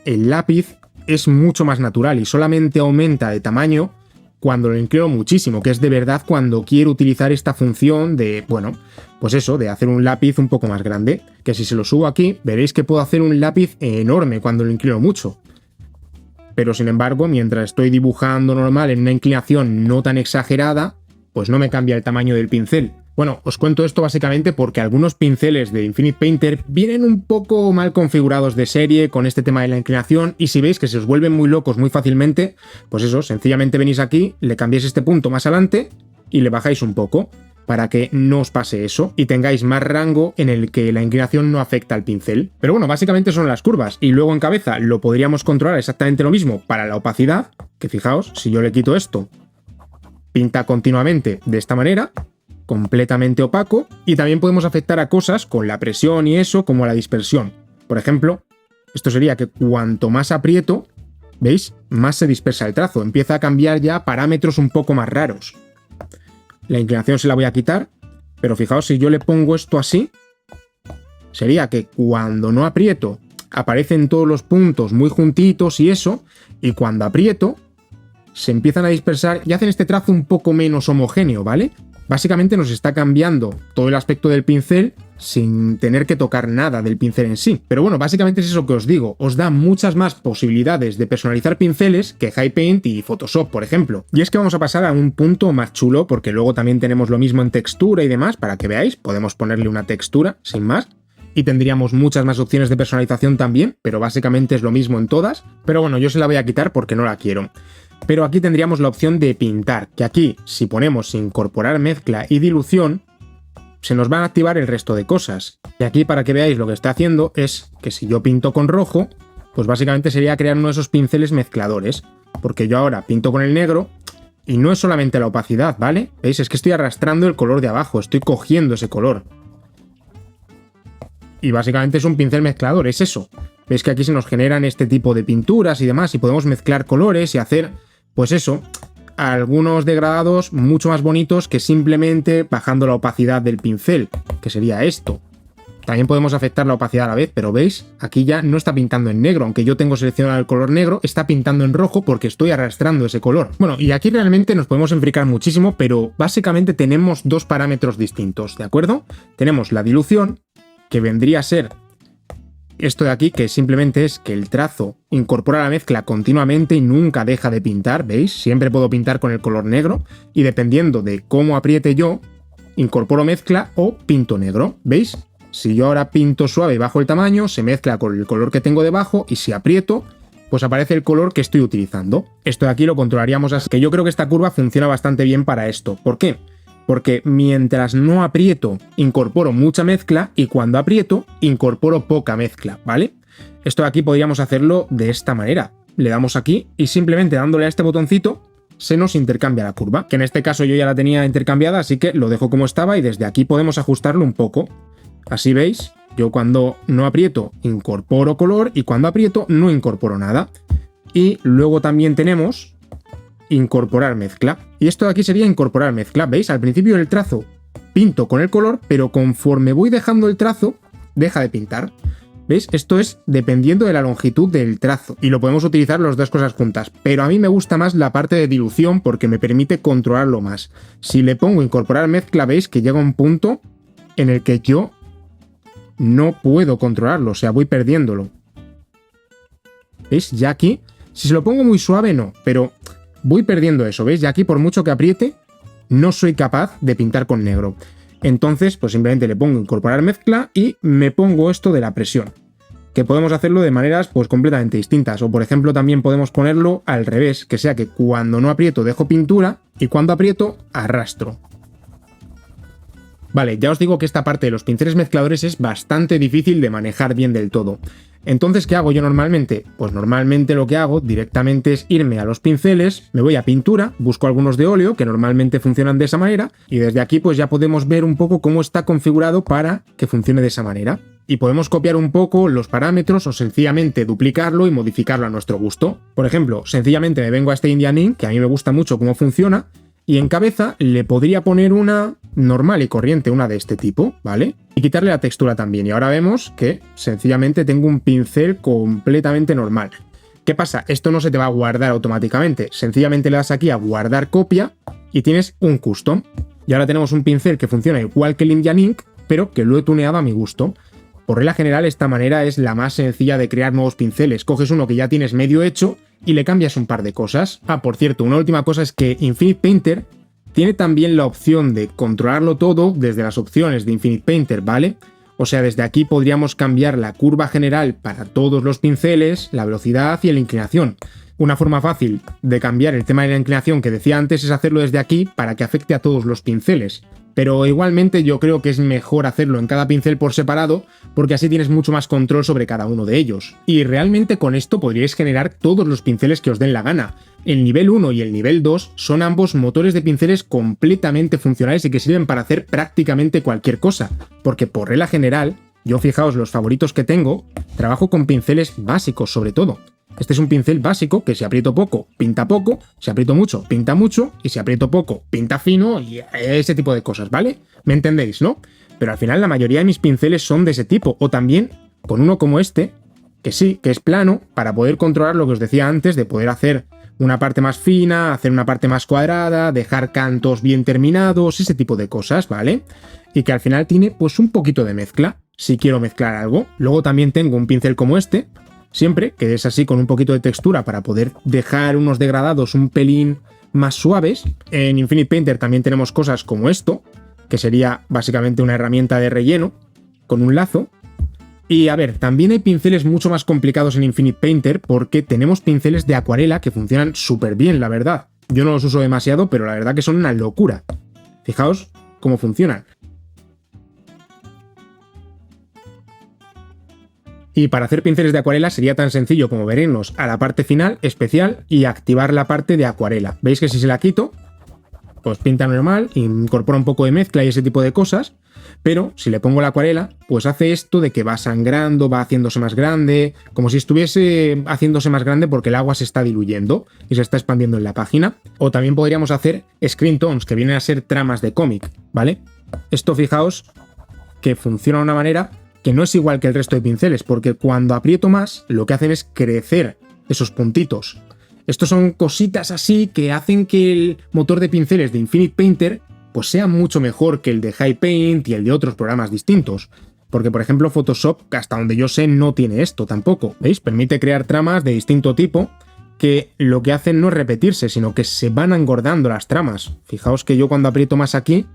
el lápiz es mucho más natural y solamente aumenta de tamaño cuando lo inclino muchísimo, que es de verdad cuando quiero utilizar esta función de, bueno, pues eso, de hacer un lápiz un poco más grande, que si se lo subo aquí, veréis que puedo hacer un lápiz enorme cuando lo inclino mucho. Pero sin embargo, mientras estoy dibujando normal en una inclinación no tan exagerada, pues no me cambia el tamaño del pincel. Bueno, os cuento esto básicamente porque algunos pinceles de Infinite Painter vienen un poco mal configurados de serie con este tema de la inclinación, y si veis que se os vuelven muy locos muy fácilmente, pues eso, sencillamente venís aquí, le cambiáis este punto más adelante y le bajáis un poco para que no os pase eso y tengáis más rango en el que la inclinación no afecta al pincel. Pero bueno, básicamente son las curvas, y luego en cabeza lo podríamos controlar exactamente lo mismo para la opacidad, que fijaos, si yo le quito esto, pinta continuamente de esta manera, completamente opaco, y también podemos afectar a cosas con la presión y eso, como la dispersión. Por ejemplo, esto sería que cuanto más aprieto, ¿veis? Más se dispersa el trazo, empieza a cambiar ya parámetros un poco más raros. La inclinación se la voy a quitar, pero fijaos, si yo le pongo esto así, sería que cuando no aprieto, aparecen todos los puntos muy juntitos y eso, y cuando aprieto, se empiezan a dispersar y hacen este trazo un poco menos homogéneo, ¿vale? Básicamente nos está cambiando todo el aspecto del pincel sin tener que tocar nada del pincel en sí. Pero bueno, básicamente es eso que os digo, os da muchas más posibilidades de personalizar pinceles que HiPaint y Photoshop, por ejemplo. Y es que vamos a pasar a un punto más chulo, porque luego también tenemos lo mismo en textura y demás, para que veáis, podemos ponerle una textura, sin más. Y tendríamos muchas más opciones de personalización también, pero básicamente es lo mismo en todas. Pero bueno, yo se la voy a quitar porque no la quiero. Pero aquí tendríamos la opción de pintar, que aquí, si ponemos incorporar mezcla y dilución, se nos van a activar el resto de cosas. Y aquí, para que veáis lo que está haciendo, es que si yo pinto con rojo, pues básicamente sería crear uno de esos pinceles mezcladores. Porque yo ahora pinto con el negro, y no es solamente la opacidad, ¿vale? ¿Veis? Es que estoy arrastrando el color de abajo, estoy cogiendo ese color. Y básicamente es un pincel mezclador, es eso. Veis que aquí se nos generan este tipo de pinturas y demás, y podemos mezclar colores y hacer, pues eso, algunos degradados mucho más bonitos que simplemente bajando la opacidad del pincel, que sería esto. También podemos afectar la opacidad a la vez, pero veis, aquí ya no está pintando en negro, aunque yo tengo seleccionado el color negro, está pintando en rojo porque estoy arrastrando ese color. Bueno, y aquí realmente nos podemos enfricar muchísimo, pero básicamente tenemos dos parámetros distintos, ¿de acuerdo? Tenemos la dilución, que vendría a ser esto de aquí, que simplemente es que el trazo incorpora la mezcla continuamente y nunca deja de pintar, ¿veis? Siempre puedo pintar con el color negro, y dependiendo de cómo apriete yo, incorporo mezcla o pinto negro, ¿veis? Si yo ahora pinto suave y bajo el tamaño, se mezcla con el color que tengo debajo y si aprieto, pues aparece el color que estoy utilizando. Esto de aquí lo controlaríamos así, que yo creo que esta curva funciona bastante bien para esto. ¿Por qué? Porque mientras no aprieto, incorporo mucha mezcla y cuando aprieto, incorporo poca mezcla, ¿vale? Esto de aquí podríamos hacerlo de esta manera. Le damos aquí y simplemente dándole a este botoncito se nos intercambia la curva, que en este caso yo ya la tenía intercambiada, así que lo dejo como estaba y desde aquí podemos ajustarlo un poco. Así veis, yo cuando no aprieto incorporo color y cuando aprieto no incorporo nada. Y luego también tenemos incorporar mezcla. Y esto de aquí sería incorporar mezcla. ¿Veis? Al principio del trazo pinto con el color, pero conforme voy dejando el trazo, deja de pintar. ¿Veis? Esto es dependiendo de la longitud del trazo y lo podemos utilizar las dos cosas juntas, pero a mí me gusta más la parte de dilución porque me permite controlarlo más. Si le pongo incorporar mezcla, veis que llega un punto en el que yo no puedo controlarlo, o sea, voy perdiéndolo. ¿Veis? Ya aquí, si se lo pongo muy suave, no, pero voy perdiendo eso, ¿veis? Ya aquí, por mucho que apriete, no soy capaz de pintar con negro. Entonces, pues simplemente le pongo incorporar mezcla y me pongo esto de la presión, que podemos hacerlo de maneras pues completamente distintas. O por ejemplo también podemos ponerlo al revés, que sea que cuando no aprieto dejo pintura y cuando aprieto arrastro. Vale, ya os digo que esta parte de los pinceles mezcladores es bastante difícil de manejar bien del todo. Entonces, ¿qué hago yo normalmente? Pues normalmente lo que hago directamente es irme a los pinceles, me voy a pintura, busco algunos de óleo que normalmente funcionan de esa manera y desde aquí pues ya podemos ver un poco cómo está configurado para que funcione de esa manera. Y podemos copiar un poco los parámetros o sencillamente duplicarlo y modificarlo a nuestro gusto. Por ejemplo, sencillamente me vengo a este Indian Ink, que a mí me gusta mucho cómo funciona, y en cabeza le podría poner una normal y corriente, una de este tipo, ¿vale? Y quitarle la textura también. Y ahora vemos que sencillamente tengo un pincel completamente normal. ¿Qué pasa? Esto no se te va a guardar automáticamente. Sencillamente le das aquí a guardar copia y tienes un custom. Y ahora tenemos un pincel que funciona igual que el Indian Ink, pero que lo he tuneado a mi gusto. Por regla general, esta manera es la más sencilla de crear nuevos pinceles. Coges uno que ya tienes medio hecho y le cambias un par de cosas. Ah, por cierto, una última cosa es que Infinite Painter tiene también la opción de controlarlo todo desde las opciones de Infinite Painter, ¿vale? O sea, desde aquí podríamos cambiar la curva general para todos los pinceles, la velocidad y la inclinación. Una forma fácil de cambiar el tema de la inclinación que decía antes es hacerlo desde aquí para que afecte a todos los pinceles. Pero igualmente yo creo que es mejor hacerlo en cada pincel por separado porque así tienes mucho más control sobre cada uno de ellos. Y realmente con esto podríais generar todos los pinceles que os den la gana. El nivel 1 y el nivel 2 son ambos motores de pinceles completamente funcionales y que sirven para hacer prácticamente cualquier cosa. Porque por regla general, yo fijaos los favoritos que tengo, trabajo con pinceles básicos sobre todo. Este es un pincel básico que si aprieto poco, pinta poco, si aprieto mucho, pinta mucho, y si aprieto poco, pinta fino, y ese tipo de cosas, ¿vale? ¿Me entendéis, no? Pero al final la mayoría de mis pinceles son de ese tipo, o también con uno como este, que sí, que es plano, para poder controlar lo que os decía antes, de poder hacer una parte más fina, hacer una parte más cuadrada, dejar cantos bien terminados, ese tipo de cosas, ¿vale? Y que al final tiene pues un poquito de mezcla, si quiero mezclar algo. Luego también tengo un pincel como este, siempre, que es así con un poquito de textura para poder dejar unos degradados un pelín más suaves. En Infinite Painter también tenemos cosas como esto, que sería básicamente una herramienta de relleno con un lazo. Y a ver, también hay pinceles mucho más complicados en Infinite Painter porque tenemos pinceles de acuarela que funcionan súper bien, la verdad. Yo no los uso demasiado, pero la verdad que son una locura. Fijaos cómo funcionan. Y para hacer pinceles de acuarela sería tan sencillo como venirnos a la parte final, especial, y activar la parte de acuarela. Veis que si se la quito, pues pinta normal, incorpora un poco de mezcla y ese tipo de cosas, pero si le pongo la acuarela, pues hace esto de que va sangrando, va haciéndose más grande, como si estuviese haciéndose más grande porque el agua se está diluyendo y se está expandiendo en la página. O también podríamos hacer screen tones, que vienen a ser tramas de cómic, ¿vale? Esto fijaos que funciona de una manera que no es igual que el resto de pinceles, porque cuando aprieto más, lo que hacen es crecer esos puntitos. Estos son cositas así que hacen que el motor de pinceles de Infinite Painter pues sea mucho mejor que el de High Paint y el de otros programas distintos. Porque, por ejemplo, Photoshop, hasta donde yo sé, no tiene esto tampoco. ¿Veis? Permite crear tramas de distinto tipo que lo que hacen no es repetirse, sino que se van engordando las tramas. Fijaos que yo cuando aprieto más aquí,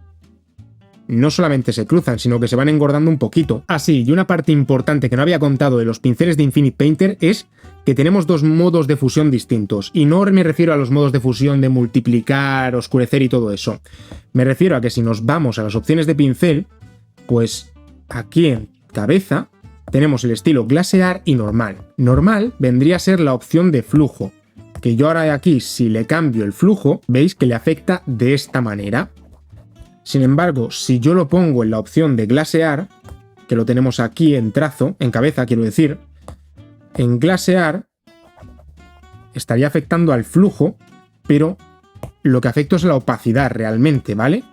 no solamente se cruzan, sino que se van engordando un poquito. Así, y una parte importante que no había contado de los pinceles de Infinite Painter es que tenemos dos modos de fusión distintos. Y no me refiero a los modos de fusión de multiplicar, oscurecer y todo eso. Me refiero a que si nos vamos a las opciones de pincel, pues aquí en cabeza tenemos el estilo glasear y normal. Normal vendría a ser la opción de flujo, que yo ahora aquí, si le cambio el flujo, veis que le afecta de esta manera. Sin embargo, si yo lo pongo en la opción de glasear, que lo tenemos aquí en trazo, en cabeza quiero decir, en glasear estaría afectando al flujo, pero lo que afecta es la opacidad realmente, ¿vale?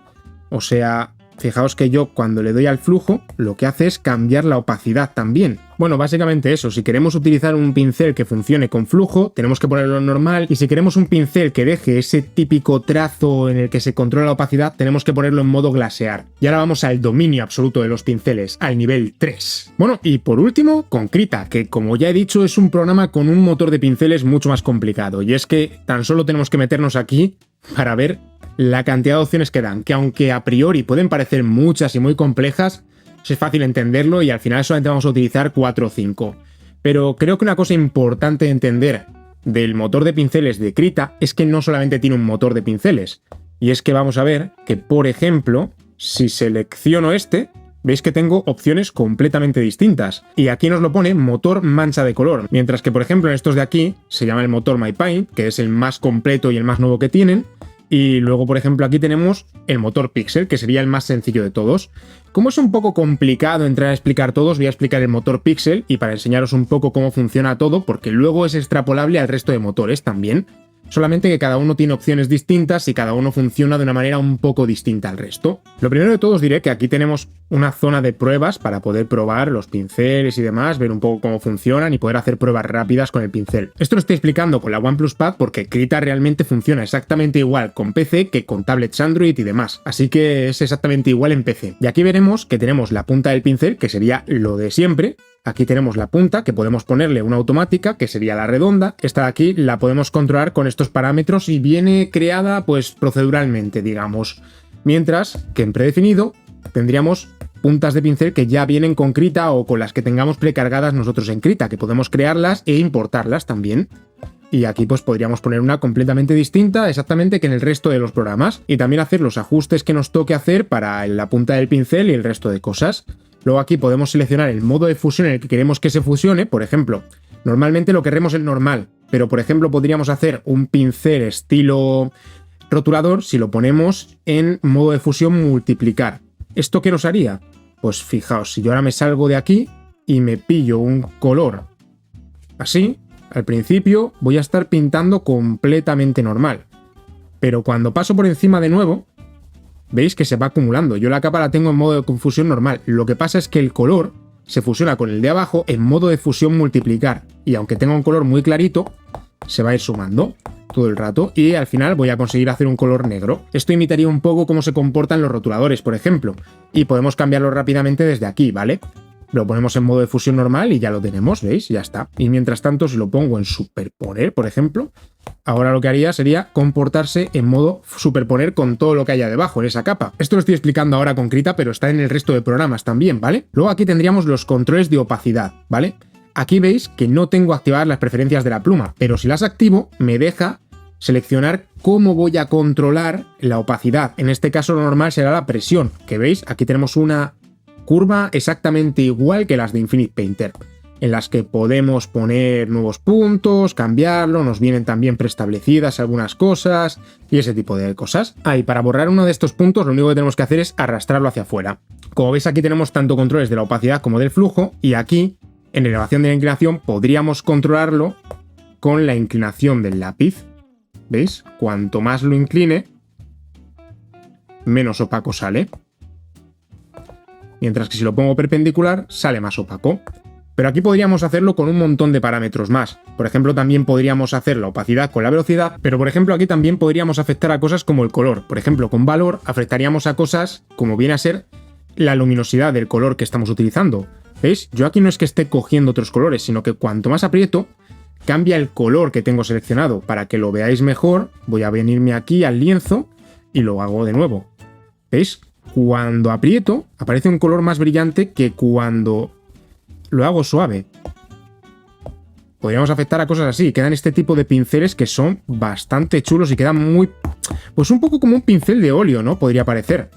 O sea, fijaos que yo cuando le doy al flujo, lo que hace es cambiar la opacidad también. Bueno, básicamente eso, si queremos utilizar un pincel que funcione con flujo, tenemos que ponerlo en normal, y si queremos un pincel que deje ese típico trazo en el que se controla la opacidad, tenemos que ponerlo en modo glasear. Y ahora vamos al dominio absoluto de los pinceles, al nivel 3. Bueno, y por último, con Krita, que como ya he dicho es un programa con un motor de pinceles mucho más complicado, y es que tan solo tenemos que meternos aquí para ver la cantidad de opciones que dan, que aunque a priori pueden parecer muchas y muy complejas, es fácil entenderlo y al final solamente vamos a utilizar 4 o 5. Pero creo que una cosa importante de entender del motor de pinceles de Krita es que no solamente tiene un motor de pinceles, y es que vamos a ver que, por ejemplo, si selecciono este, veis que tengo opciones completamente distintas. Y aquí nos lo pone motor mancha de color, mientras que, por ejemplo, en estos de aquí se llama el motor MyPaint, que es el más completo y el más nuevo que tienen. Y luego, por ejemplo, aquí tenemos el motor Pixel, que sería el más sencillo de todos. Como es un poco complicado entrar a explicar todos, voy a explicar el motor Pixel y para enseñaros un poco cómo funciona todo, porque luego es extrapolable al resto de motores también. Solamente que cada uno tiene opciones distintas y cada uno funciona de una manera un poco distinta al resto. Lo primero de todo os diré que aquí tenemos una zona de pruebas para poder probar los pinceles y demás, ver un poco cómo funcionan y poder hacer pruebas rápidas con el pincel. Esto lo estoy explicando con la OnePlus Pad porque Krita realmente funciona exactamente igual con PC que con tablets Android y demás, así que es exactamente igual en PC. Y aquí veremos que tenemos la punta del pincel, que sería lo de siempre. Aquí tenemos la punta, que podemos ponerle una automática, que sería la redonda. Esta de aquí la podemos controlar con estos parámetros y viene creada pues proceduralmente, digamos. Mientras que en predefinido tendríamos puntas de pincel que ya vienen con Krita o con las que tengamos precargadas nosotros en Krita, que podemos crearlas e importarlas también. Y aquí pues podríamos poner una completamente distinta exactamente que en el resto de los programas. Y también hacer los ajustes que nos toque hacer para la punta del pincel y el resto de cosas. Luego aquí podemos seleccionar el modo de fusión en el que queremos que se fusione. Por ejemplo, normalmente lo queremos en normal, pero por ejemplo podríamos hacer un pincel estilo rotulador si lo ponemos en modo de fusión multiplicar. ¿Esto qué nos haría? Pues fijaos, si yo ahora me salgo de aquí y me pillo un color así, al principio voy a estar pintando completamente normal. Pero cuando paso por encima de nuevo, veis que se va acumulando. Yo la capa la tengo en modo de confusión normal. Lo que pasa es que el color se fusiona con el de abajo en modo de fusión multiplicar. Y aunque tenga un color muy clarito, se va a ir sumando todo el rato y al final voy a conseguir hacer un color negro. Esto imitaría un poco cómo se comportan los rotuladores, por ejemplo. Y podemos cambiarlo rápidamente desde aquí, ¿vale? Lo ponemos en modo de fusión normal y ya lo tenemos, ¿veis? Ya está. Y mientras tanto, si lo pongo en superponer, por ejemplo, ahora lo que haría sería comportarse en modo superponer con todo lo que haya debajo en esa capa. Esto lo estoy explicando ahora con Krita, pero está en el resto de programas también, ¿vale? Luego aquí tendríamos los controles de opacidad, ¿vale? Aquí veis que no tengo activadas las preferencias de la pluma, pero si las activo, me deja seleccionar cómo voy a controlar la opacidad. En este caso lo normal será la presión, que veis, aquí tenemos una curva exactamente igual que las de Infinite Painter, en las que podemos poner nuevos puntos, cambiarlo, nos vienen también preestablecidas algunas cosas y ese tipo de cosas. Y para borrar uno de estos puntos lo único que tenemos que hacer es arrastrarlo hacia afuera. Como veis aquí tenemos tanto controles de la opacidad como del flujo y aquí en elevación de la inclinación podríamos controlarlo con la inclinación del lápiz. ¿Veis? Cuanto más lo incline, menos opaco sale. Mientras que si lo pongo perpendicular, sale más opaco. Pero aquí podríamos hacerlo con un montón de parámetros más. Por ejemplo, también podríamos hacer la opacidad con la velocidad, pero por ejemplo aquí también podríamos afectar a cosas como el color. Por ejemplo, con valor afectaríamos a cosas como viene a ser la luminosidad del color que estamos utilizando. ¿Veis? Yo aquí no es que esté cogiendo otros colores, sino que cuanto más aprieto, cambia el color que tengo seleccionado. Para que lo veáis mejor, voy a venirme aquí al lienzo y lo hago de nuevo. ¿Veis? cuando aprieto aparece un color más brillante que cuando lo hago suave. Podríamos afectar a cosas así. Quedan este tipo de pinceles que son bastante chulos y quedan muy... pues un poco como un pincel de óleo, ¿no? Podría parecer.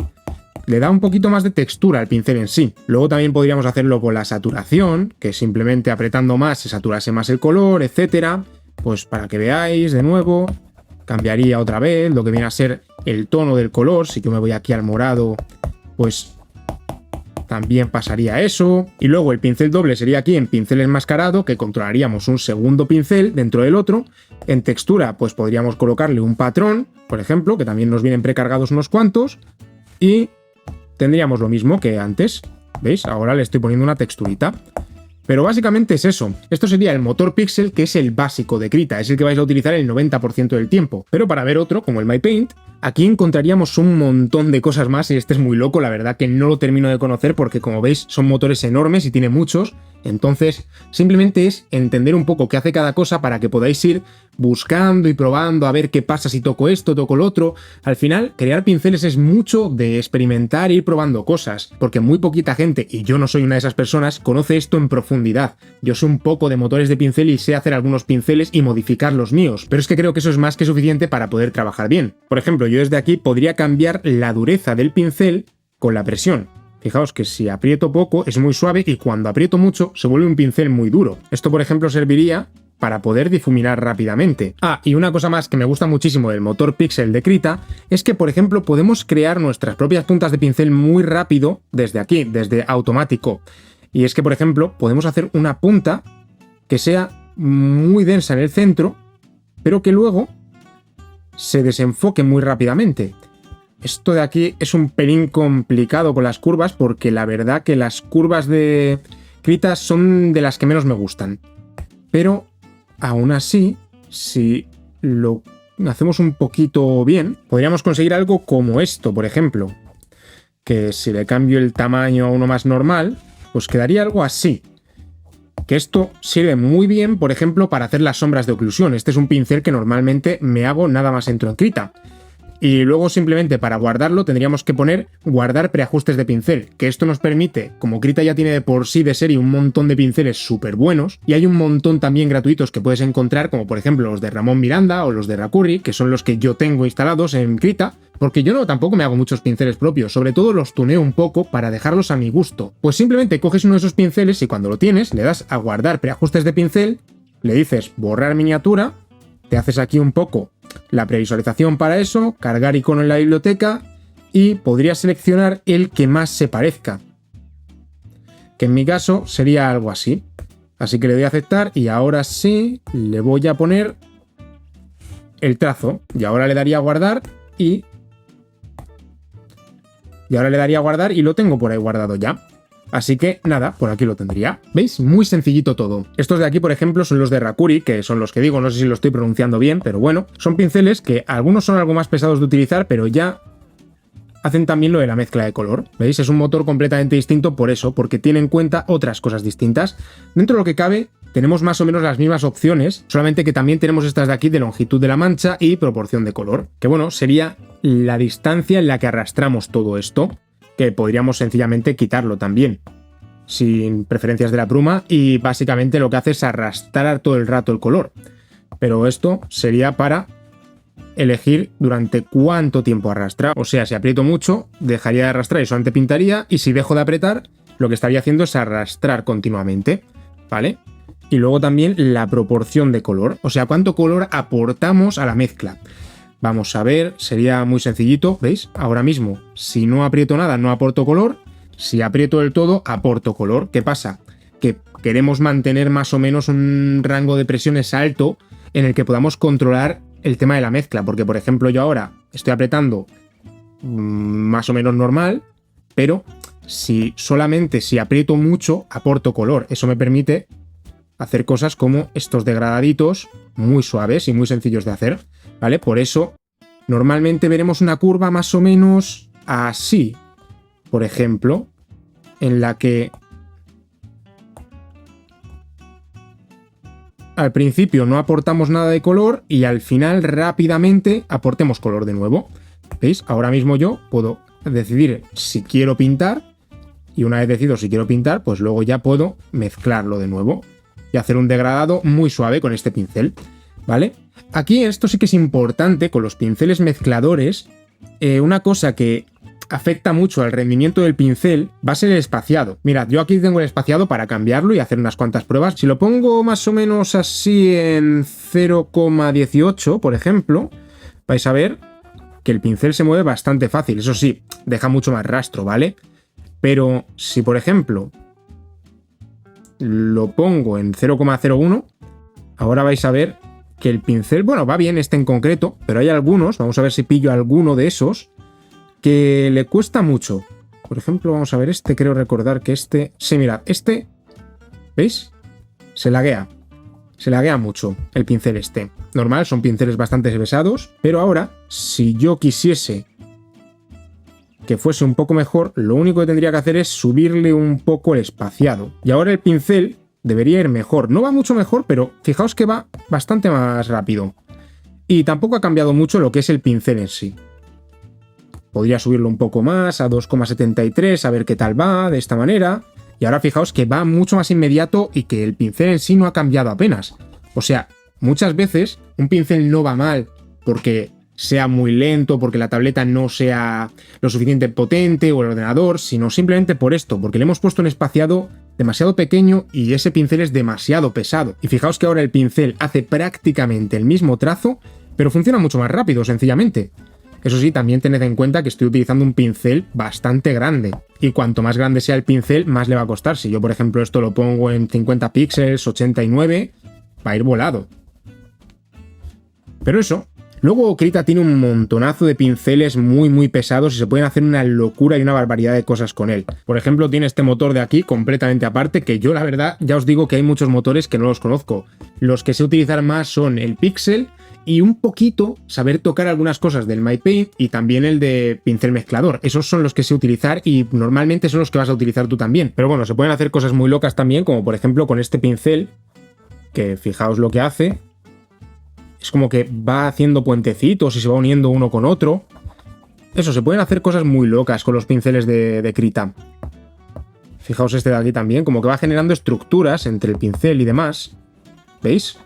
Le da un poquito más de textura al pincel en sí. Luego también podríamos hacerlo con la saturación, que simplemente apretando más se saturase más el color, etcétera. Pues para que veáis de nuevo, cambiaría otra vez lo que viene a ser el tono del color. Si yo me voy aquí al morado, pues también pasaría eso. Y luego el pincel doble sería aquí en pincel enmascarado, que controlaríamos un segundo pincel dentro del otro. En textura, pues podríamos colocarle un patrón, por ejemplo, que también nos vienen precargados unos cuantos. Y tendríamos lo mismo que antes. ¿Veis? Ahora le estoy poniendo una texturita. Pero básicamente es eso. Esto sería el motor Pixel, que es el básico de Krita, es el que vais a utilizar el 90% del tiempo. Pero para ver otro, como el MyPaint, aquí encontraríamos un montón de cosas más y este es muy loco, la verdad que no lo termino de conocer porque, como veis, son motores enormes y tiene muchos. Entonces, simplemente es entender un poco qué hace cada cosa para que podáis ir buscando y probando a ver qué pasa si toco esto, toco lo otro. Al final, crear pinceles es mucho de experimentar e ir probando cosas, porque muy poquita gente, y yo no soy una de esas personas, conoce esto en profundidad. Yo sé un poco de motores de pincel y sé hacer algunos pinceles y modificar los míos, pero es que creo que eso es más que suficiente para poder trabajar bien. Por ejemplo, yo desde aquí podría cambiar la dureza del pincel con la presión. Fijaos que si aprieto poco es muy suave y cuando aprieto mucho se vuelve un pincel muy duro. Esto, por ejemplo, serviría para poder difuminar rápidamente. Ah, y una cosa más que me gusta muchísimo del motor Pixel de Krita es que, por ejemplo, podemos crear nuestras propias puntas de pincel muy rápido desde aquí, desde automático. Y es que, por ejemplo, podemos hacer una punta que sea muy densa en el centro, pero que luego se desenfoque muy rápidamente. Esto de aquí es un pelín complicado con las curvas porque la verdad que las curvas de Krita son de las que menos me gustan. Pero aún así, si lo hacemos un poquito bien, podríamos conseguir algo como esto, por ejemplo. Que si le cambio el tamaño a uno más normal, pues quedaría algo así. Que esto sirve muy bien, por ejemplo, para hacer las sombras de oclusión. Este es un pincel que normalmente me hago nada más entro en Krita. Y luego simplemente para guardarlo tendríamos que poner guardar preajustes de pincel, que esto nos permite, como Krita ya tiene de por sí de serie un montón de pinceles súper buenos, y hay un montón también gratuitos que puedes encontrar, como por ejemplo los de Ramón Miranda o los de Rakurri, que son los que yo tengo instalados en Krita, porque yo tampoco me hago muchos pinceles propios, sobre todo los tuneo un poco para dejarlos a mi gusto. Pues simplemente coges uno de esos pinceles y cuando lo tienes le das a guardar preajustes de pincel, le dices borrar miniatura, te haces aquí un poco la previsualización para eso, cargar icono en la biblioteca y podrías seleccionar el que más se parezca, que en mi caso sería algo así. Así que le doy a aceptar y ahora sí le voy a poner el trazo y ahora le daría a guardar y ahora le daría a guardar y lo tengo por ahí guardado ya. Así que nada, por aquí lo tendría. ¿Veis? Muy sencillito todo. Estos de aquí, por ejemplo, son los de Rakurri, que son los que digo, no sé si lo estoy pronunciando bien, pero bueno, son pinceles que algunos son algo más pesados de utilizar, pero ya hacen también lo de la mezcla de color. ¿Veis? Es un motor completamente distinto por eso, porque tiene en cuenta otras cosas distintas. Dentro de lo que cabe, tenemos más o menos las mismas opciones, solamente que también tenemos estas de aquí de longitud de la mancha y proporción de color, que bueno, sería la distancia en la que arrastramos todo esto, que podríamos sencillamente quitarlo también, sin preferencias de la pluma, y básicamente lo que hace es arrastrar todo el rato el color. Pero esto sería para elegir durante cuánto tiempo arrastra. O sea, si aprieto mucho, dejaría de arrastrar y solamente pintaría, y si dejo de apretar, lo que estaría haciendo es arrastrar continuamente, ¿vale? Y luego también la proporción de color, o sea, cuánto color aportamos a la mezcla. Vamos a ver, sería muy sencillito, ¿veis? Ahora mismo, si no aprieto nada, no aporto color. Si aprieto del todo, aporto color. ¿Qué pasa? Que queremos mantener más o menos un rango de presiones alto en el que podamos controlar el tema de la mezcla. Porque, por ejemplo, yo ahora estoy apretando más o menos normal, pero si aprieto mucho, aporto color. Eso me permite hacer cosas como estos degradaditos muy suaves y muy sencillos de hacer, ¿vale? Por eso, normalmente veremos una curva más o menos así, por ejemplo, en la que al principio no aportamos nada de color y al final rápidamente aportemos color de nuevo. ¿Veis? Ahora mismo yo puedo decidir si quiero pintar, y una vez decido si quiero pintar, pues luego ya puedo mezclarlo de nuevo y hacer un degradado muy suave con este pincel, ¿vale? Aquí esto sí que es importante con los pinceles mezcladores. Una cosa que afecta mucho al rendimiento del pincel va a ser el espaciado. Mirad, yo aquí tengo el espaciado para cambiarlo y hacer unas cuantas pruebas. Si lo pongo más o menos así en 0,18, por ejemplo, vais a ver que el pincel se mueve bastante fácil. Eso sí, deja mucho más rastro, ¿vale? Pero si, por ejemplo, lo pongo en 0,01, ahora vais a ver que el pincel, bueno, va bien este en concreto, pero hay algunos, vamos a ver si pillo alguno de esos, que le cuesta mucho. Por ejemplo, vamos a ver este, creo recordar que este... Sí, mirad, este... ¿Veis? Se laguea mucho el pincel este. Normal, son pinceles bastante pesados, pero ahora, si yo quisiese que fuese un poco mejor, lo único que tendría que hacer es subirle un poco el espaciado. Y ahora el pincel debería ir mejor. No va mucho mejor, pero fijaos que va bastante más rápido. Y tampoco ha cambiado mucho lo que es el pincel en sí. Podría subirlo un poco más, a 2,73, a ver qué tal va, de esta manera. Y ahora fijaos que va mucho más inmediato y que el pincel en sí no ha cambiado apenas. O sea, muchas veces un pincel no va mal porque sea muy lento, porque la tableta no sea lo suficiente potente o el ordenador, sino simplemente por esto, porque le hemos puesto un espaciado demasiado pequeño y ese pincel es demasiado pesado. Y fijaos que ahora el pincel hace prácticamente el mismo trazo, pero funciona mucho más rápido, sencillamente. Eso sí, también tened en cuenta que estoy utilizando un pincel bastante grande. Y cuanto más grande sea el pincel, más le va a costar. Si yo, por ejemplo, esto lo pongo en 50 píxeles, 89, va a ir volado. Pero eso. Luego Krita tiene un montonazo de pinceles muy pesados y se pueden hacer una locura y una barbaridad de cosas con él. Por ejemplo, tiene este motor de aquí completamente aparte, que yo la verdad ya os digo que hay muchos motores que no los conozco. Los que sé utilizar más son el Pixel y un poquito saber tocar algunas cosas del MyPaint y también el de pincel mezclador. Esos son los que sé utilizar y normalmente son los que vas a utilizar tú también. Pero bueno, se pueden hacer cosas muy locas también, como por ejemplo con este pincel, que fijaos lo que hace. Es como que va haciendo puentecitos y se va uniendo uno con otro. Eso, se pueden hacer cosas muy locas con los pinceles de Krita. Fijaos este de aquí también, como que va generando estructuras entre el pincel y demás. ¿Veis?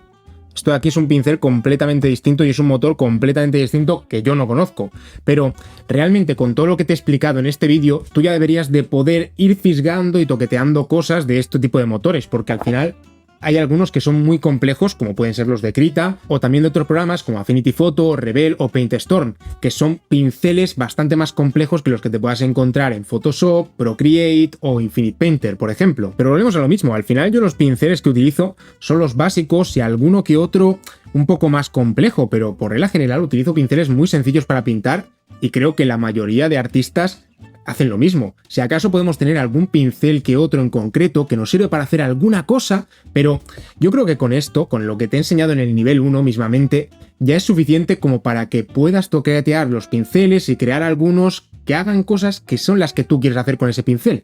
Esto de aquí es un pincel completamente distinto y es un motor completamente distinto que yo no conozco. Pero realmente con todo lo que te he explicado en este vídeo, tú ya deberías de poder ir fisgando y toqueteando cosas de este tipo de motores, porque al final hay algunos que son muy complejos, como pueden ser los de Krita, o también de otros programas como Affinity Photo, Rebel o Paint Storm, que son pinceles bastante más complejos que los que te puedas encontrar en Photoshop, Procreate o Infinite Painter, por ejemplo. Pero volvemos a lo mismo, al final yo los pinceles que utilizo son los básicos y alguno que otro un poco más complejo, pero por regla general utilizo pinceles muy sencillos para pintar y creo que la mayoría de artistas hacen lo mismo. Si acaso podemos tener algún pincel que otro en concreto que nos sirve para hacer alguna cosa, pero yo creo que con esto, con lo que te he enseñado en el nivel 1 mismamente, ya es suficiente como para que puedas toquetear los pinceles y crear algunos que hagan cosas que son las que tú quieres hacer con ese pincel.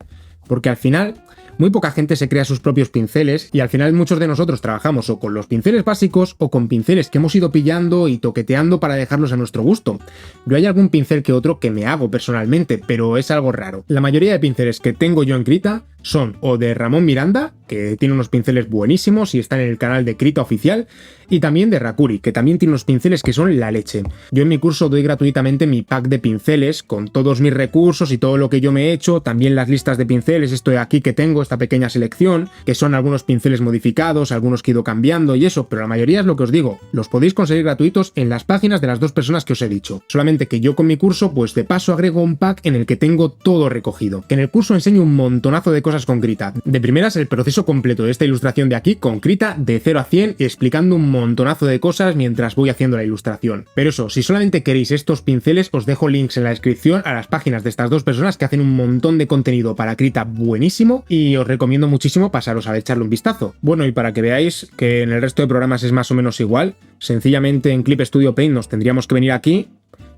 Porque al final, muy poca gente se crea sus propios pinceles y al final muchos de nosotros trabajamos o con los pinceles básicos o con pinceles que hemos ido pillando y toqueteando para dejarlos a nuestro gusto. Yo hay algún pincel que otro que me hago personalmente, pero es algo raro. La mayoría de pinceles que tengo yo en Krita son o de Ramón Miranda, que tiene unos pinceles buenísimos y está en el canal de Krita Oficial, y también de Rakuri, que también tiene unos pinceles que son la leche. Yo en mi curso doy gratuitamente mi pack de pinceles con todos mis recursos y todo lo que yo me he hecho, también las listas de pinceles, esto de aquí que tengo, esta pequeña selección, que son algunos pinceles modificados, algunos que he ido cambiando y eso, pero la mayoría es lo que os digo, los podéis conseguir gratuitos en las páginas de las dos personas que os he dicho. Solamente que yo con mi curso, pues de paso agrego un pack en el que tengo todo recogido, que en el curso enseño un montonazo de cosas con Krita. De primeras, el proceso completo de esta ilustración de aquí con Krita de 0 a 100 y explicando un montonazo de cosas mientras voy haciendo la ilustración. Pero eso, si solamente queréis estos pinceles, os dejo links en la descripción a las páginas de estas dos personas que hacen un montón de contenido para Krita buenísimo y os recomiendo muchísimo pasaros a echarle un vistazo. Bueno, y para que veáis que en el resto de programas es más o menos igual, sencillamente en Clip Studio Paint nos tendríamos que venir aquí,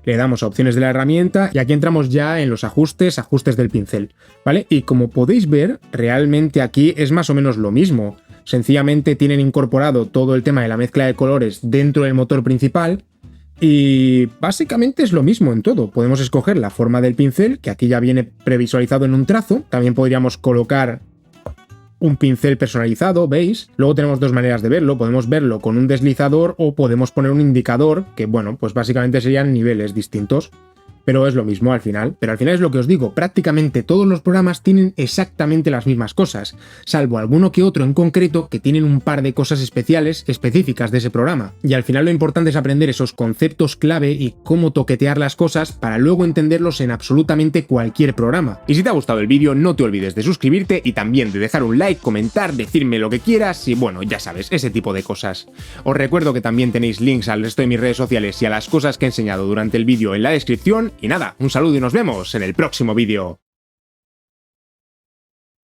le damos a opciones de la herramienta y aquí entramos ya en los ajustes del pincel, ¿vale? Y como podéis ver, realmente aquí es más o menos lo mismo. Sencillamente tienen incorporado todo el tema de la mezcla de colores dentro del motor principal, Y básicamente es lo mismo en todo. Podemos escoger la forma del pincel, que aquí ya viene previsualizado en un trazo. También podríamos colocar un pincel personalizado, ¿veis? Luego tenemos dos maneras de verlo. Podemos verlo con un deslizador o podemos poner un indicador, que bueno, pues básicamente serían niveles distintos. Pero es lo mismo al final. Pero al final es lo que os digo, prácticamente todos los programas tienen exactamente las mismas cosas, salvo alguno que otro en concreto que tienen un par de cosas especiales, específicas de ese programa. Y al final lo importante es aprender esos conceptos clave y cómo toquetear las cosas para luego entenderlos en absolutamente cualquier programa. Y si te ha gustado el vídeo, no te olvides de suscribirte y también de dejar un like, comentar, decirme lo que quieras y bueno, ya sabes, ese tipo de cosas. Os recuerdo que también tenéis links al resto de mis redes sociales y a las cosas que he enseñado durante el vídeo en la descripción. Y nada, un saludo y nos vemos en el próximo vídeo.